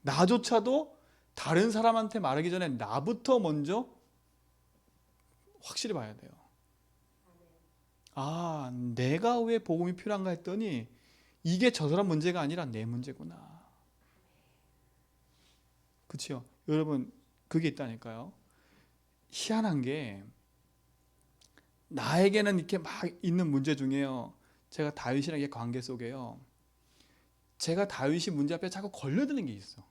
나조차도 다른 사람한테 말하기 전에 나부터 먼저 확실히 봐야 돼요. 아, 내가 왜 복음이 필요한가 했더니 이게 저 사람 문제가 아니라 내 문제구나. 그렇죠? 여러분 그게 있다니까요. 희한한 게 나에게는 이렇게 막 있는 문제 중에요. 제가 다윗이랑 관계 속에요. 제가 다윗이 문제 앞에 자꾸 걸려드는 게 있어.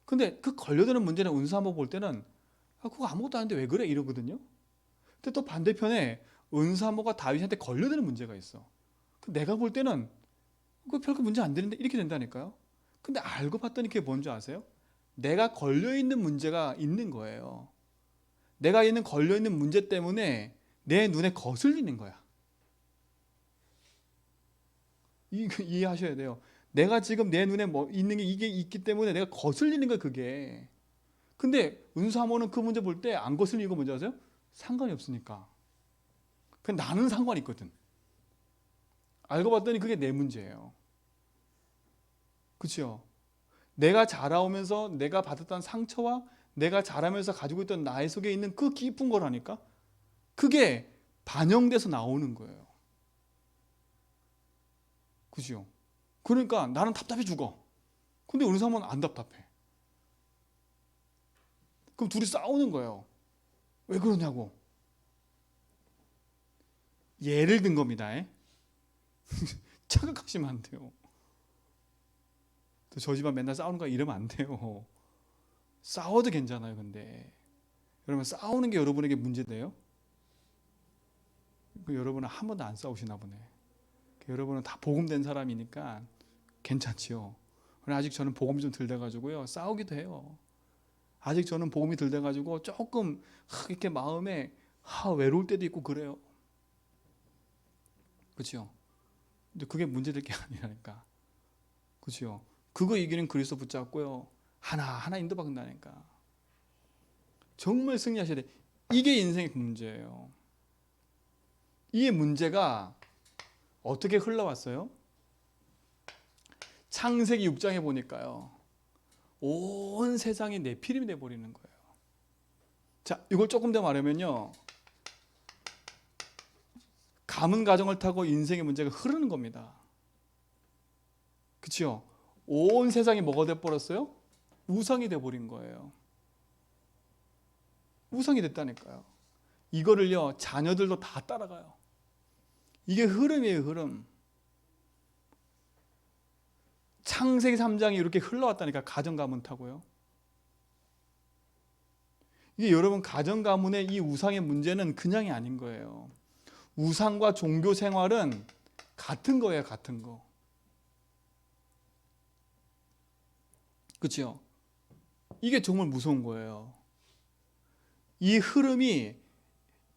근데 그 걸려드는 문제는 운수 한번 볼 때는 그거 아무것도 아닌데 왜 그래? 이러거든요. 근데 또 반대편에 은사모가 다윗한테 걸려드는 문제가 있어. 내가 볼 때는 그거 별거 문제 안 되는데 이렇게 된다니까요. 근데 알고 봤더니 그게 뭔지 아세요? 내가 걸려있는 문제가 있는 거예요. 내가 걸려있는 문제 때문에 내 눈에 거슬리는 거야. 이해하셔야 돼요. 내가 지금 내 눈에 뭐 있는 게 이게 있기 때문에 내가 거슬리는 거야 그게. 근데 은사모는 그 문제 볼 때 안 거슬리는 거 뭔지 아세요? 상관이 없으니까. 그냥 나는 상관이 있거든. 알고 봤더니 그게 내 문제예요. 그렇죠? 내가 자라오면서 내가 받았던 상처와 내가 자라면서 가지고 있던 나의 속에 있는 그 깊은 거라니까. 그게 반영돼서 나오는 거예요. 그죠? 그러니까 나는 답답해 죽어. 근데 우리 사모는 안 답답해. 그럼 둘이 싸우는 거예요. 왜 그러냐고. 예를 든 겁니다. 착각하시면 안 돼요. 저 집안 맨날 싸우는 거 이러면 안 돼요. 싸워도 괜찮아요. 근데 여러분 싸우는 게 여러분에게 문제돼요? 여러분은 한 번도 안 싸우시나 보네. 여러분은 다 복음된 사람이니까 괜찮지요. 아직 저는 복음이 좀 덜 돼가지고요 싸우기도 해요. 아직 저는 복음이 덜 돼가지고 조금 이렇게 마음에 외로울 때도 있고 그래요. 그렇죠? 근데 그게 문제될 게 아니라니까. 그렇죠? 그거 이기는 그리스도 붙잡고요 하나 인도받는다니까. 정말 승리하셔야 돼. 이게 인생의 문제예요. 이 문제가 어떻게 흘러왔어요? 창세기 6장에 보니까요 온 세상이 네피림이 돼버리는 거예요. 자, 이걸 조금 더 말하면요 가문 가정을 타고 인생의 문제가 흐르는 겁니다. 그렇죠? 온 세상이 뭐가 돼버렸어요? 우상이 돼버린 거예요. 우상이 됐다니까요. 이거를요 자녀들도 다 따라가요. 이게 흐름이에요. 흐름. 창세기 3장이 이렇게 흘러왔다니까. 가정 가문 타고요. 이게 여러분 가정 가문의 이 우상의 문제는 그냥이 아닌 거예요. 우상과 종교 생활은 같은 거예요. 같은 거. 그렇죠? 이게 정말 무서운 거예요. 이 흐름이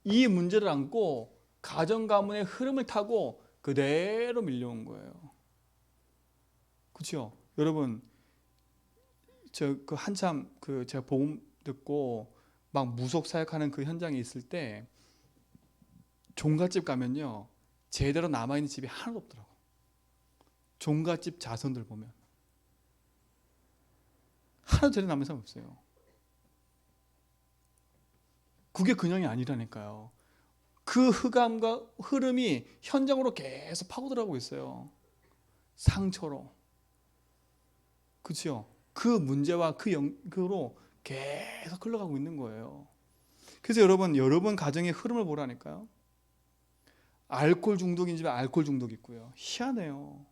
이 문제를 안고 가정 가문의 흐름을 타고 그대로 밀려온 거예요. 그렇죠? 여러분 저 그 한참 제가 복음 듣고 막 무속 사역하는 그 현장에 있을 때 종갓집 가면요 제대로 남아있는 집이 하나도 없더라고. 종갓집 자손들 보면 하나도 제대로 남은 사람 없어요. 그게 그냥이 아니라니까요. 그 흑암과 흐름이 현장으로 계속 파고들어가고 있어요. 상처로. 그렇죠? 그 문제와 그 영으로 계속 흘러가고 있는 거예요. 그래서 여러분 가정의 흐름을 보라니까요. 알코올 중독인 집에 알코올 중독 있고요. 희한해요.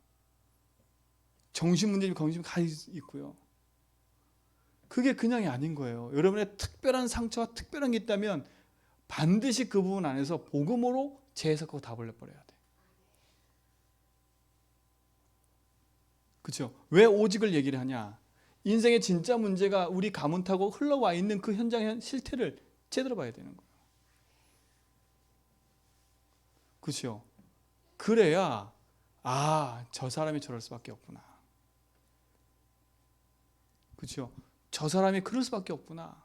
정신 문제 집에 정신 가 있고요. 그게 그냥이 아닌 거예요. 여러분의 특별한 상처와 특별한 게 있다면 반드시 그 부분 안에서 복음으로 재해석하고 답을 내버려야 돼. 그렇죠? 왜 오직을 얘기를 하냐? 인생의 진짜 문제가 우리 가문 타고 흘러와 있는 그 현장의 실태를 제대로 봐야 되는 거예요. 그렇죠? 그래야 저 사람이 저럴 수밖에 없구나. 그렇죠? 저 사람이 그럴 수밖에 없구나.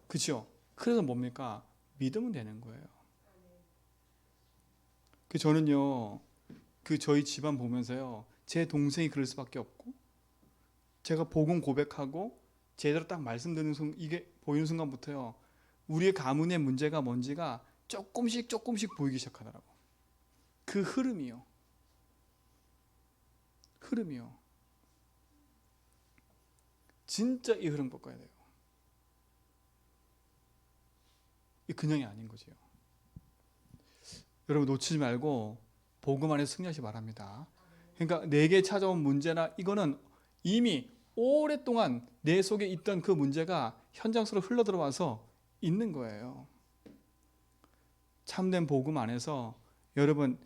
그렇죠? 그래서 뭡니까? 믿으면 되는 거예요. 저는요, 저희 집안 보면서요, 제 동생이 그럴 수밖에 없고, 제가 복음 고백하고 제대로 딱 말씀 듣는 이게 보이는 순간부터요, 우리의 가문의 문제가 뭔지가 조금씩 보이기 시작하더라고. 그 흐름이요. 진짜 이 흐름 바꿔야 돼요. 이 그냥이 아닌 거죠. 여러분 놓치지 말고 복음 안에서 승리하시 바랍니다. 그러니까 내게 찾아온 문제나 이거는 이미 오랫동안 내 속에 있던 그 문제가 현장 속으로 흘러 들어와서 있는 거예요. 참된 복음 안에서 여러분,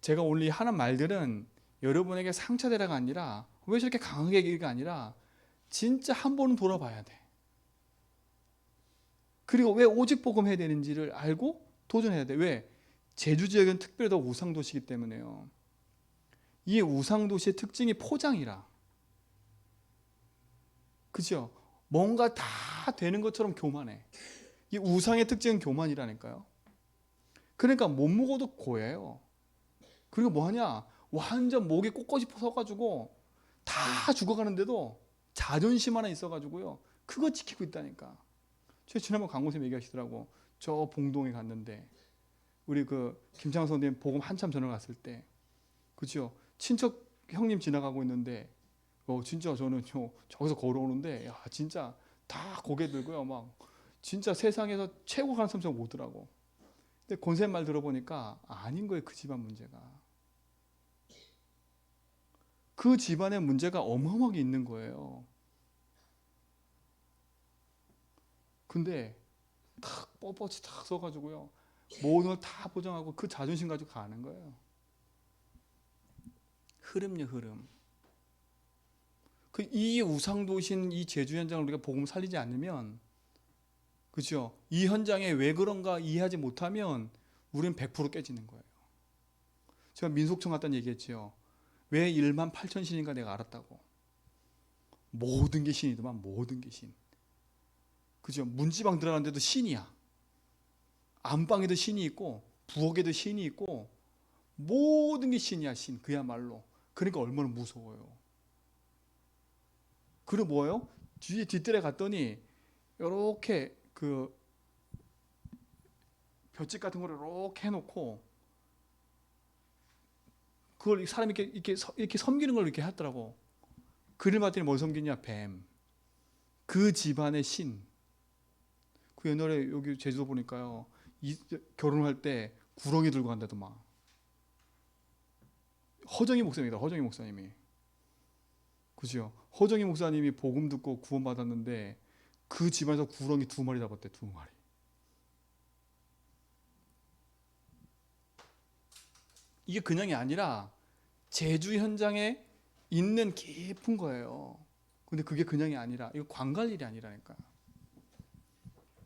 제가 오늘 하는 말들은 여러분에게 상처되라가 아니라, 왜 저렇게 강하게 얘기가 아니라 진짜 한 번은 돌아봐야 돼. 그리고 왜 오직 복음 해야 되는지를 알고 도전해야 돼. 왜? 제주 지역은 특별히 우상도시이기 때문에요. 이 우상도시의 특징이 포장이라. 그죠? 뭔가 다 되는 것처럼 교만해. 이 우상의 특징은 교만이라니까요. 그러니까 못 먹어도 고해요. 그리고 뭐하냐? 완전 목에 꼿꼿이 서가지고 다 죽어가는데도 자존심 하나 있어가지고요. 그거 지키고 있다니까. 제가 지난번 강고쌤 얘기하시더라고. 저 봉동에 갔는데 우리 김창선 선생님 복음 한참 전에 갔을 때, 그죠? 친척 형님 지나가고 있는데, 진짜 저는 저기서 걸어오는데, 야 진짜 다 고개 들고요, 막 진짜 세상에서 최고 가는 섬처럼 오더라고. 근데 권쌤 말 들어보니까 아닌 거예요, 그 집안 문제가. 그 집안의 문제가 어마어마하게 있는 거예요. 근데 탁 뻣뻣이 탁 써가지고요, 모든 걸 다 보장하고 그 자존심 가지고 가는 거예요. 흐름. 이 우상도신 이 제주 현장을 우리가 복음 살리지 않으면, 그렇죠? 이 현장에 왜 그런가 이해하지 못하면 우리는 100% 깨지는 거예요. 제가 민속청 갔다는 얘기했죠. 왜 1만 8천 신인가 내가 알았다고. 모든 게 신이더만, 모든 게 신. 그죠? 문지방 들어가는데도 신이야. 안방에도 신이 있고 부엌에도 신이 있고 모든 게 신이야, 신. 그야말로. 그러니까 얼마나 무서워요. 그리고 뭐예요? 뒤에 뒷뜰에 갔더니 이렇게 볏짚 같은 거를 이렇게 해놓고 그걸 사람이 이렇게 섬기는 걸 이렇게 하더라고. 그를 봤더니 뭘 섬기냐? 뱀. 그 집안의 신. 그 옛날에 여기 제주도 보니까요, 결혼할 때 구렁이 들고 간다더만. 허정희 목사님이다, 허정희 목사님이. 그죠? 허정희 목사님이 복음 듣고 구원 받았는데 그 집안에서 구렁이 2마리 잡았대, 2마리. 이게 그냥이 아니라 제주 현장에 있는 깊은 거예요. 근데 그게 그냥이 아니라, 이거 관갈 일이 아니라니까.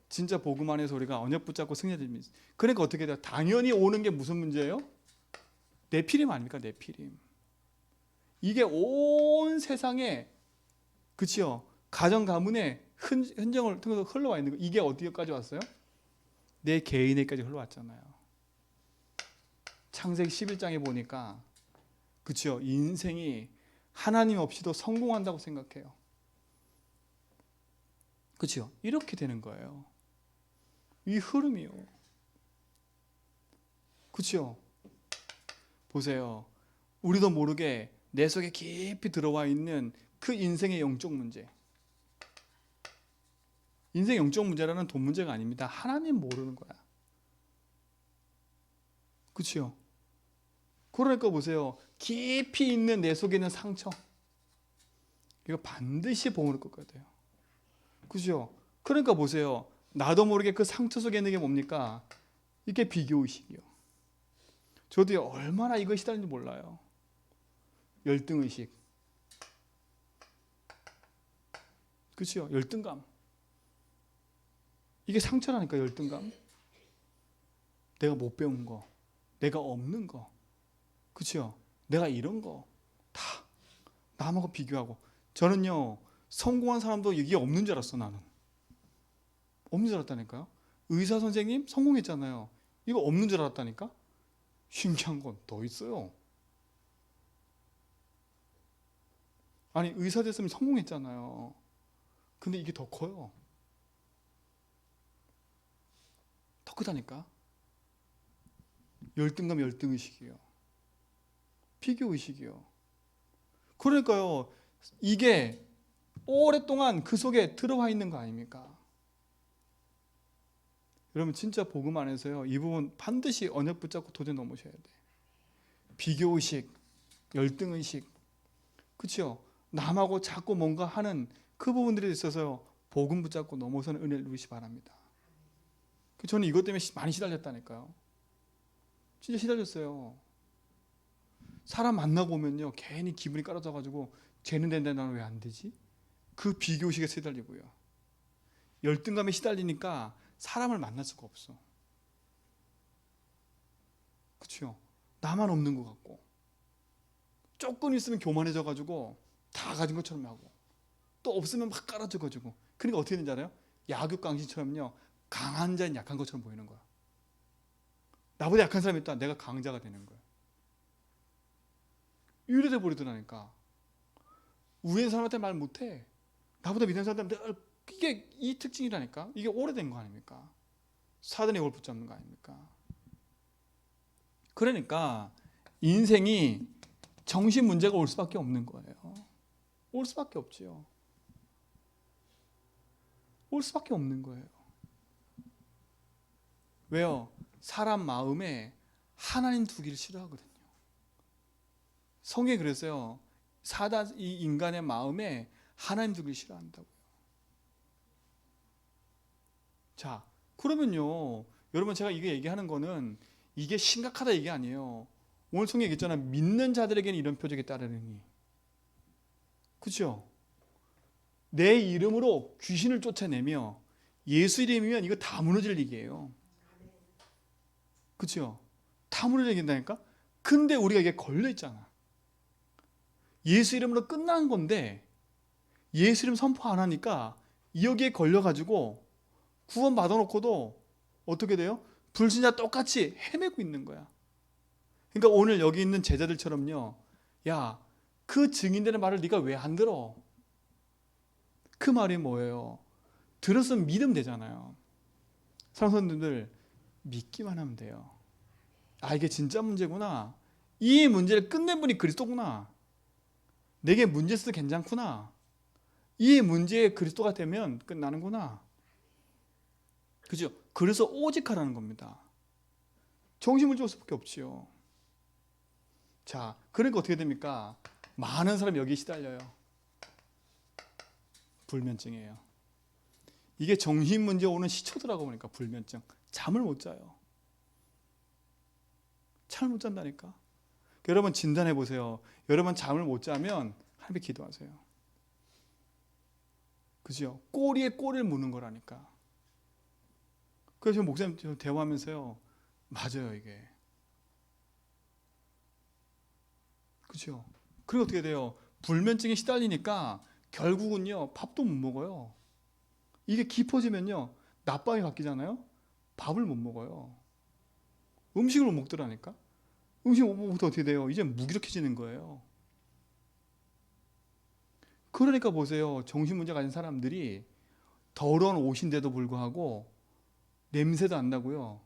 진짜 복음 안에서 우리가 언약 붙잡고 승리해야. 그러니까 어떻게 돼요? 당연히 오는 게 무슨 문제예요? 네피림 아닙니까? 네피림. 이게 온 세상에, 그치요? 가정 가문의 흔적을 통해서 흘러와 있는 거. 이게 어디까지 왔어요? 내 개인에까지 흘러왔잖아요. 창세기 11장에 보니까, 그치요? 인생이 하나님 없이도 성공한다고 생각해요. 그치요? 이렇게 되는 거예요. 이 흐름이요. 그치요? 보세요. 우리도 모르게 내 속에 깊이 들어와 있는 그 인생의 영적 문제. 인생 영적 문제라는 돈 문제가 아닙니다. 하나님 모르는 거야. 그렇죠? 그러니까 보세요. 깊이 있는 내 속에 있는 상처, 이거 반드시 봉으로 꺾어야 돼요. 그죠? 그러니까 보세요. 나도 모르게 그 상처 속에 있는 게 뭡니까? 이게 비교의식이요. 저도 얼마나 이거 시달리는지 몰라요. 열등의식. 그죠? 열등감. 이게 상처라니까, 열등감. 내가 못 배운 거, 내가 없는 거, 그죠? 내가 이런 거 다 남하고 비교하고. 저는요, 성공한 사람도 이게 없는 줄 알았어. 나는 없는 줄 알았다니까요. 의사 선생님 성공했잖아요. 이거 없는 줄 알았다니까. 신기한 건 더 있어요. 아니, 의사 됐으면 성공했잖아요. 근데 이게 더 커요. 더 크다니까. 열등감, 열등의식이요. 비교의식이요. 그러니까요, 이게 오랫동안 그 속에 들어와 있는 거 아닙니까? 여러분, 진짜 복음 안에서요, 이 부분 반드시 언약 붙잡고 도저히 넘으셔야 돼. 비교의식, 열등의식, 그렇죠? 남하고 자꾸 뭔가 하는 그 부분들에 있어서 복음 붙잡고 넘어서는 은혜를 누리시 바랍니다. 저는 이것 때문에 많이 시달렸다니까요. 진짜 시달렸어요. 사람 만나고 오면요, 괜히 기분이 깔아져가지고 쟤는 된다, 나는 왜 안 되지? 그 비교의식에 시달리고요. 열등감에 시달리니까 사람을 만날 수가 없어. 그렇죠? 나만 없는 것 같고, 조금 있으면 교만해져가지고 다 가진 것처럼 하고, 또 없으면 막 깔아져가지고. 그러니까 어떻게 되는지 알아요? 야귀강신처럼요, 강한 자는 약한 것처럼 보이는 거야. 나보다 약한 사람이 있다, 내가 강자가 되는 거야. 유래돼 버리더라니까. 위에 사람한테 말 못해. 나보다 밑에 사람한테 이게 이 특징이라니까. 이게 오래된 거 아닙니까? 사단이 이걸 붙잡는 거 아닙니까? 그러니까 인생이 정신 문제가 올 수밖에 없는 거예요. 올 수밖에 없지요. 올 수밖에 없는 거예요. 왜요? 사람 마음에 하나님 두기를 싫어하거든요. 성경에 그랬어요. 사단, 이 인간의 마음에 하나님 두기를 싫어한다고요. 자, 그러면요, 여러분, 제가 이게 얘기하는 거는 이게 심각하다 얘기 아니에요. 오늘 성경에 얘기했잖아요. 믿는 자들에게는 이런 표적이 따르느니. 그렇죠? 내 이름으로 귀신을 쫓아내며 예수 이름이면 이거 다 무너질 얘기예요. 그렇죠? 다 무너질 얘기인다니까? 근데 우리가 이게 걸려 있잖아. 예수 이름으로 끝난 건데 예수 이름 선포 안 하니까 여기에 걸려가지고 구원 받아놓고도 어떻게 돼요? 불신자 똑같이 헤매고 있는 거야. 그러니까 오늘 여기 있는 제자들처럼요, 야, 그 증인되는 말을 네가 왜 안 들어? 그 말이 뭐예요? 들었으면 믿으면 되잖아요. 사랑하는 믿기만 하면 돼요. 아, 이게 진짜 문제구나. 이 문제를 끝낸 분이 그리스도구나. 내게 문제 있어도 괜찮구나. 이 문제에 그리스도가 되면 끝나는구나. 그죠? 그래서 오직 하라는 겁니다. 정신을 줄 수밖에 없지요. 자, 그러니까 어떻게 됩니까? 많은 사람이 여기에 시달려요. 불면증이에요. 이게 정신 문제 오는 시초더라고 보니까 불면증. 잠을 못 자요. 잠을 못 잔다니까. 여러분 진단해 보세요. 여러분 잠을 못 자면 하나님께 기도하세요. 그죠? 꼬리에 꼬리를 무는 거라니까. 그래서 목사님 대화하면서요, 맞아요 이게. 그죠? 그리고 어떻게 돼요? 불면증에 시달리니까 결국은요 밥도 못 먹어요. 이게 깊어지면요 낮밤이 바뀌잖아요. 밥을 못 먹어요. 음식을 못 먹더라니까. 음식 못 먹으면 어떻게 돼요? 이제 무기력해지는 거예요. 그러니까 보세요. 정신문제 가진 사람들이 더러운 옷인데도 불구하고 냄새도 안 나고요.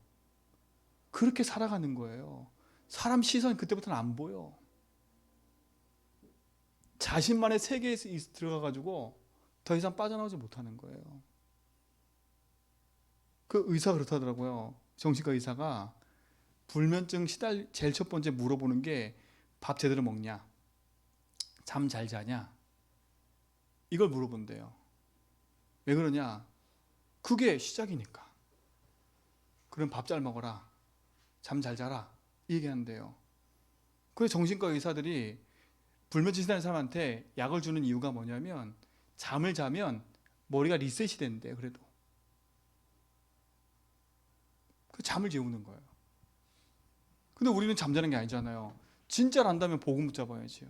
그렇게 살아가는 거예요. 사람 시선이 그때부터는 안 보여. 자신만의 세계에 들어가가지고 더 이상 빠져나오지 못하는 거예요. 그 의사가 그렇다더라고요. 정신과 의사가 불면증 제일 첫 번째 물어보는 게 밥 제대로 먹냐, 잠 잘 자냐, 이걸 물어본대요. 왜 그러냐? 그게 시작이니까. 그럼 밥 잘 먹어라, 잠 잘 자라, 이 얘기하는데요. 그래서 정신과 의사들이 불면증 시달리는 사람한테 약을 주는 이유가 뭐냐면 잠을 자면 머리가 리셋이 된대요. 그래도 그 잠을 재우는 거예요. 근데 우리는 잠자는 게 아니잖아요. 진짜로 안다면 복음 붙잡아야지요.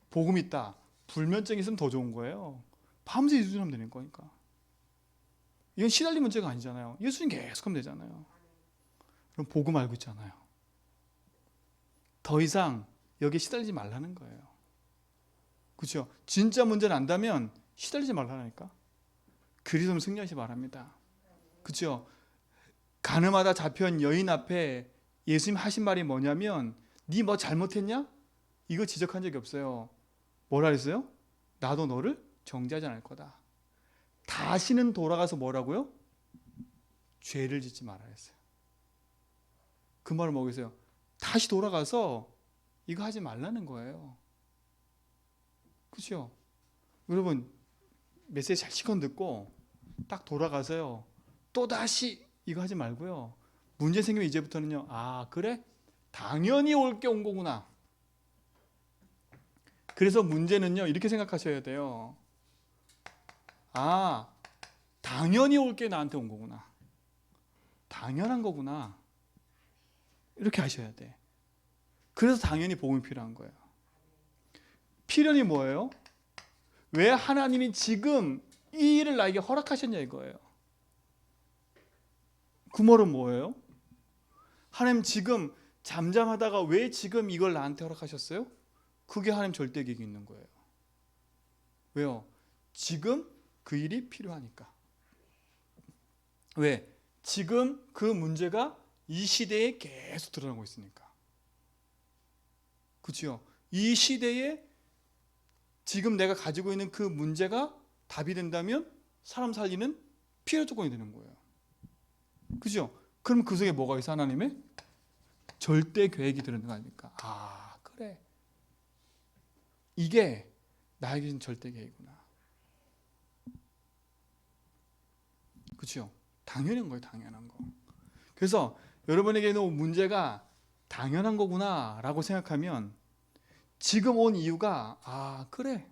복음 있다, 불면증 있으면 더 좋은 거예요. 밤새 예수님 되는 거니까. 이건 시달린 문제가 아니잖아요. 예수님 계속하면 되잖아요. 그럼 복음 알고 있잖아요. 더 이상 여기에 시달리지 말라는 거예요. 그렇죠? 진짜 문제는 안다면 시달리지 말라니까. 그리스도는 승리하시 바랍니다. 그렇죠? 가늠하다 잡혀온 여인 앞에 예수님 하신 말이 뭐냐면 네 뭐 잘못했냐? 이거 지적한 적이 없어요. 뭐라 했어요? 나도 너를 정죄하지 않을 거다. 다시는 돌아가서 뭐라고요? 죄를 짓지 말아야 했어요. 그 말은 뭐겠어요? 다시 돌아가서 이거 하지 말라는 거예요. 그렇죠? 여러분 메시지 잘 시간 듣고 딱 돌아가서요, 또 다시 이거 하지 말고요, 문제 생기면 이제부터는요, 아 그래? 당연히 올 게 온 거구나. 그래서 문제는요 이렇게 생각하셔야 돼요. 아 당연히 올 게 나한테 온 거구나, 당연한 거구나, 이렇게 하셔야 돼. 그래서 당연히 복음이 필요한 거예요. 필연이 뭐예요? 왜 하나님이 지금 이 일을 나에게 허락하셨냐 이거예요. 그 말은 뭐예요? 하나님 지금 잠잠하다가 왜 지금 이걸 나한테 허락하셨어요? 그게 하나님 절대 계획이 있는 거예요. 왜요? 지금 그 일이 필요하니까. 왜? 지금 그 문제가 이 시대에 계속 드러나고 있으니까. 그렇죠? 이 시대에 지금 내가 가지고 있는 그 문제가 답이 된다면 사람 살리는 필요 조건이 되는 거예요. 그죠? 그럼 그 속에 뭐가 있어? 하나님의 절대 계획이 들어있는 거 아닙니까? 아 그래, 이게 나에게 준 절대 계획이구나. 그죠? 당연한 거예요. 당연한 거. 그래서 여러분에게는 문제가 당연한 거구나 라고 생각하면 지금 온 이유가 아 그래,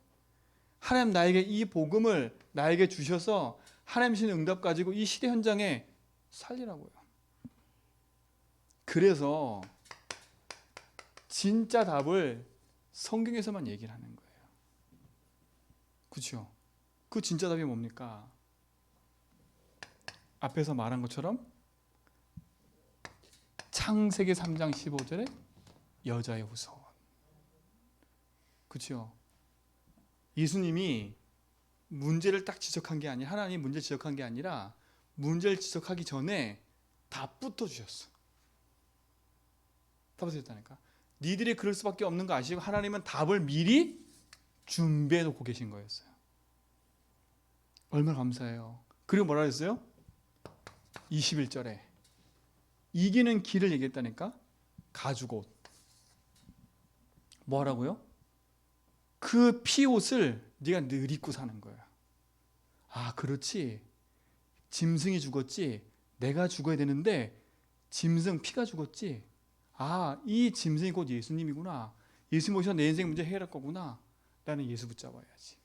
하나님 나에게 이 복음을 나에게 주셔서 하나님 신 응답 가지고 이 시대 현장에 살리라고요. 그래서 진짜 답을 성경에서만 얘기를 하는 거예요. 그렇죠? 그 진짜 답이 뭡니까? 앞에서 말한 것처럼 창세기 3장 15절에 여자의 후손. 그렇죠? 예수님이 문제를 딱 지적한 게 아니라, 하나님이 문제를 지적한 게 아니라 문제를 지적하기 전에 답부터 주셨어. 답을 주셨다니까. 니들이 그럴 수밖에 없는 거 아시고 하나님은 답을 미리 준비해 놓고 계신 거였어요. 얼마나 감사해요. 그리고 뭐라 했어요? 21절에 이기는 길을 얘기했다니까. 가죽옷. 뭐라고요? 그 피옷을 네가 늘 입고 사는 거야. 아 그렇지, 짐승이 죽었지, 내가 죽어야 되는데 짐승 피가 죽었지, 아 이 짐승이 곧 예수님이구나, 예수님 오셔서 내 인생 문제 해결할 거구나, 나는 예수 붙잡아야지.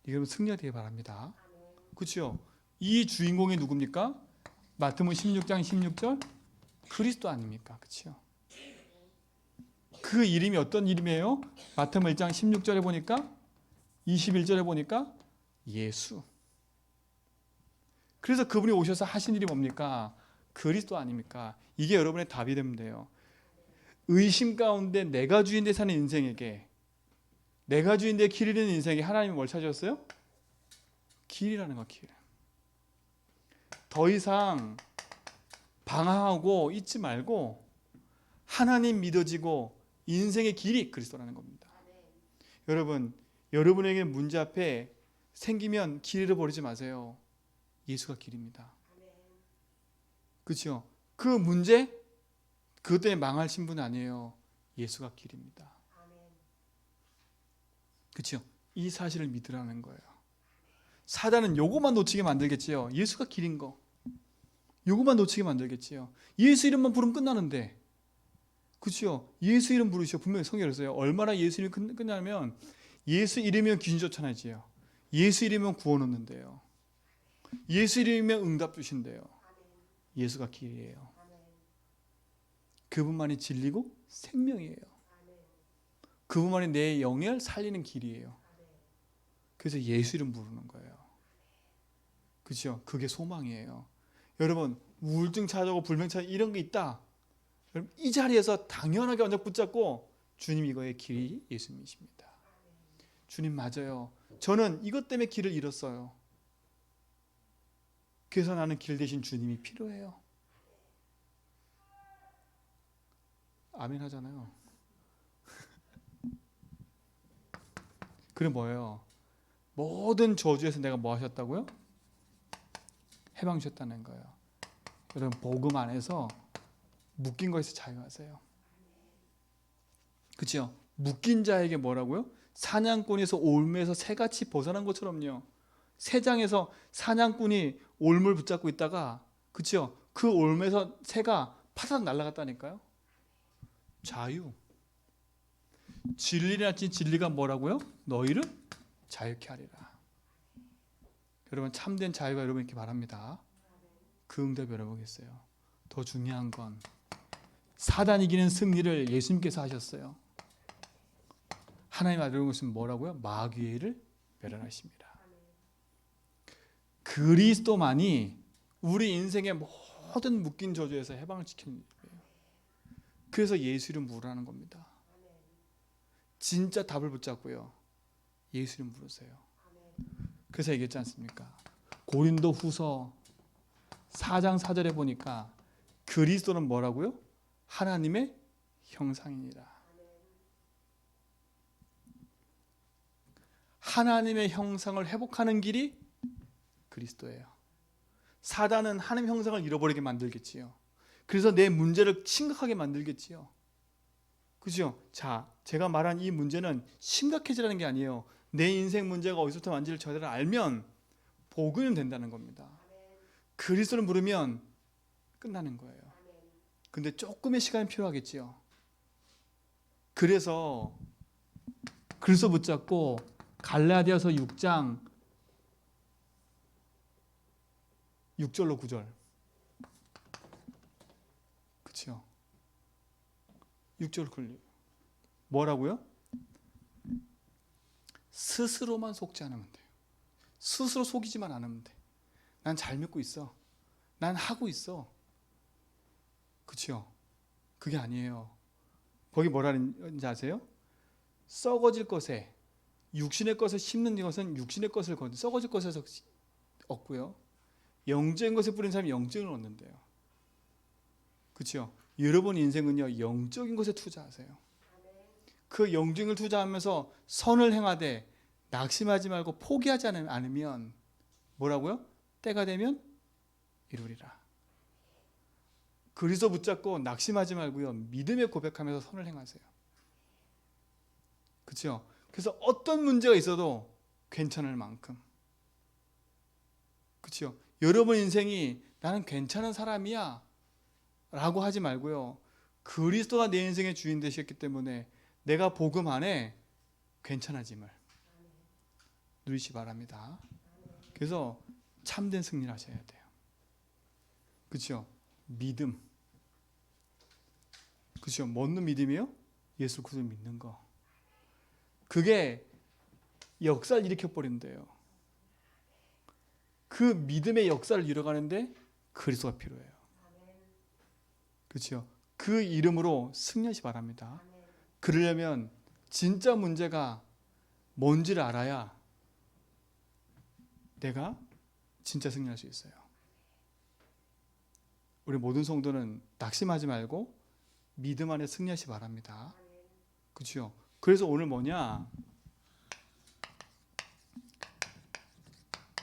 여러분 승리가 되길 바랍니다. 그렇죠? 이 주인공이 누굽니까? 마태복음 16장 16절 그리스도 아닙니까? 그렇죠? 그 이름이 어떤 이름이에요? 마태복음 1장 16절에 보니까 21절에 보니까 예수. 그래서 그분이 오셔서 하신 일이 뭡니까? 그리스도 아닙니까? 이게 여러분의 답이 되면 돼요. 의심 가운데 내가 주인데 사는 인생에게, 내가 주인데 길 잃는 인생에 하나님이 뭘 찾으셨어요? 길이라는 거, 길. 더 이상 방황하고 잊지 말고 하나님 믿어지고 인생의 길이 그리스도라는 겁니다. 여러분, 여러분에게 문제 앞에 생기면 길 잃어버리지 마세요. 예수가 길입니다. 그렇죠? 그 문제 그것 때문에 망하신 분 아니에요. 예수가 길입니다. 그렇죠? 이 사실을 믿으라는 거예요. 사단은 요거만 놓치게 만들겠지요. 예수가 길인 거. 요거만 놓치게 만들겠지요. 예수 이름만 부르면 끝나는데. 그렇죠? 예수 이름 부르시오. 분명히 성경에 그랬어요. 얼마나 예수 이름이 끝나면 예수 이름이면 귀신 쫓아내지요. 예수 이름이면 구원 얻는데요. 예수 이름이면 응답 주신대요. 예수가 길이에요. 그분만이 진리고 생명이에요. 그분만이 내 영을 살리는 길이에요. 그래서 예수 이름 부르는 거예요. 그렇죠? 그게 소망이에요. 여러분 우울증 찾아오고 불명 찾아오고 이런 게 있다. 여러분 이 자리에서 당연하게 언적 붙잡고 주님 이거의 길이 예수님이십니다. 주님 맞아요. 저는 이것 때문에 길을 잃었어요. 그래서 나는 길 대신 주님이 필요해요. 아멘 하잖아요. 그럼 뭐예요? 모든 저주에서 내가 뭐 하셨다고요? 해방 주셨다는 거예요. 여러분 복음 안에서 묶인 것에서 자유하세요. 그렇죠? 묶인 자에게 뭐라고요? 사냥꾼에서 올무에서 새같이 벗어난 것처럼요. 새장에서 사냥꾼이 올무를 붙잡고 있다가 그렇죠? 그 올무에서 새가 파삭 날아갔다니까요. 자유. 진리라 친 진리가 뭐라고요? 너희를 자유케 하리라. 여러분 참된 자유가 여러분 있기 바랍니다. 그 응답 열어보겠어요. 더 중요한 건 사단 이기는 승리를 예수님께서 하셨어요. 하나님 아들 것은 뭐라고요? 마귀를 멸하십니다. 그리스도만이 우리 인생의 모든 묶인 저주에서 해방을 지키는 거예요. 그래서 예수 이름 부르라는 겁니다. 진짜 답을 붙잡고요. 예수 이름 부르세요. 그래서 얘기했지 않습니까? 고린도 후서 4장 4절에 보니까 그리스도는 뭐라고요? 하나님의 형상이니라. 하나님의 형상을 회복하는 길이 그리스도예요. 사단은 하나님의 형상을 잃어버리게 만들겠지요. 그래서 내 문제를 심각하게 만들겠지요. 그죠? 자, 제가 말한 이 문제는 심각해지라는 게 아니에요. 내 인생 문제가 어디서부터 왔는지를 제대로 알면 복음이 된다는 겁니다. 그리스도를 부르면 끝나는 거예요. 근데 조금의 시간이 필요하겠지요. 그래서 그리스도 붙잡고 갈라디아서 6장 6절로 9절. 그렇죠? 6절 걸려. 뭐라고요? 스스로만 속지 않으면 돼요. 스스로 속이지만 않으면 돼. 난 잘 믿고 있어. 난 하고 있어. 그렇죠? 그게 아니에요. 거기 뭐라는지 아세요? 썩어질 것에 육신의 것을 심는 것은 육신의 것을 거둔 썩어질 것에서 얻고요. 영적인 것에 뿌린 사람이 영적을 얻는데요. 그렇죠? 여러분 인생은요 영적인 것에 투자하세요. 그 영적인 걸 투자하면서 선을 행하되 낙심하지 말고 포기하지 않으면 뭐라고요? 때가 되면 이루리라. 그리스도 붙잡고 낙심하지 말고요 믿음의 고백하면서 선을 행하세요. 그렇죠? 그래서 어떤 문제가 있어도 괜찮을 만큼. 그렇죠? 여러분 인생이 나는 괜찮은 사람이야 라고 하지 말고요. 그리스도가 내 인생의 주인 되셨기 때문에 내가 복음 안에 괜찮아짐을 누리시 바랍니다. 그래서 참된 승리를 하셔야 돼요. 그렇죠? 믿음. 그렇죠? 뭐는 믿음이요? 예수 그리스도 믿는 거. 그게 역사를 일으켜버린대요. 그 믿음의 역사를 이뤄가는데 그리스도가 필요해요. 그렇죠? 그 이름으로 승리하시 바랍니다. 그러려면 진짜 문제가 뭔지를 알아야 내가 진짜 승리할 수 있어요. 우리 모든 성도는 낙심하지 말고 믿음 안에 승리하시 바랍니다. 그렇죠? 그래서 오늘 뭐냐?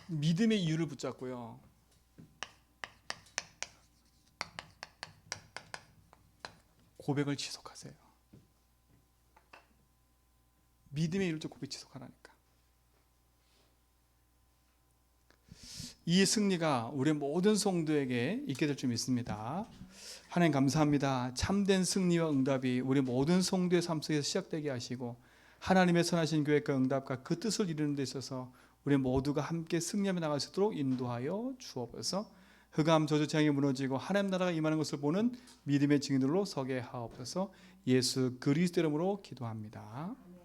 믿음의 이유를 붙잡고요. 고백을 지속하세요. 믿음의 이룰 때 고백 지속하라니까. 이 승리가 우리 모든 성도에게 있게 될 줄 믿습니다. 하나님 감사합니다. 참된 승리와 응답이 우리 모든 성도의 삶 속에서 시작되게 하시고 하나님의 선하신 계획과 응답과 그 뜻을 이루는 데 있어서 우리 모두가 함께 승리하며 나갈 수 있도록 인도하여 주옵소서. 흑암 저주 재앙이 무너지고 하나님 나라가 임하는 것을 보는 믿음의 증인들로 서게 하옵소서. 예수 그리스도 이름으로 기도합니다.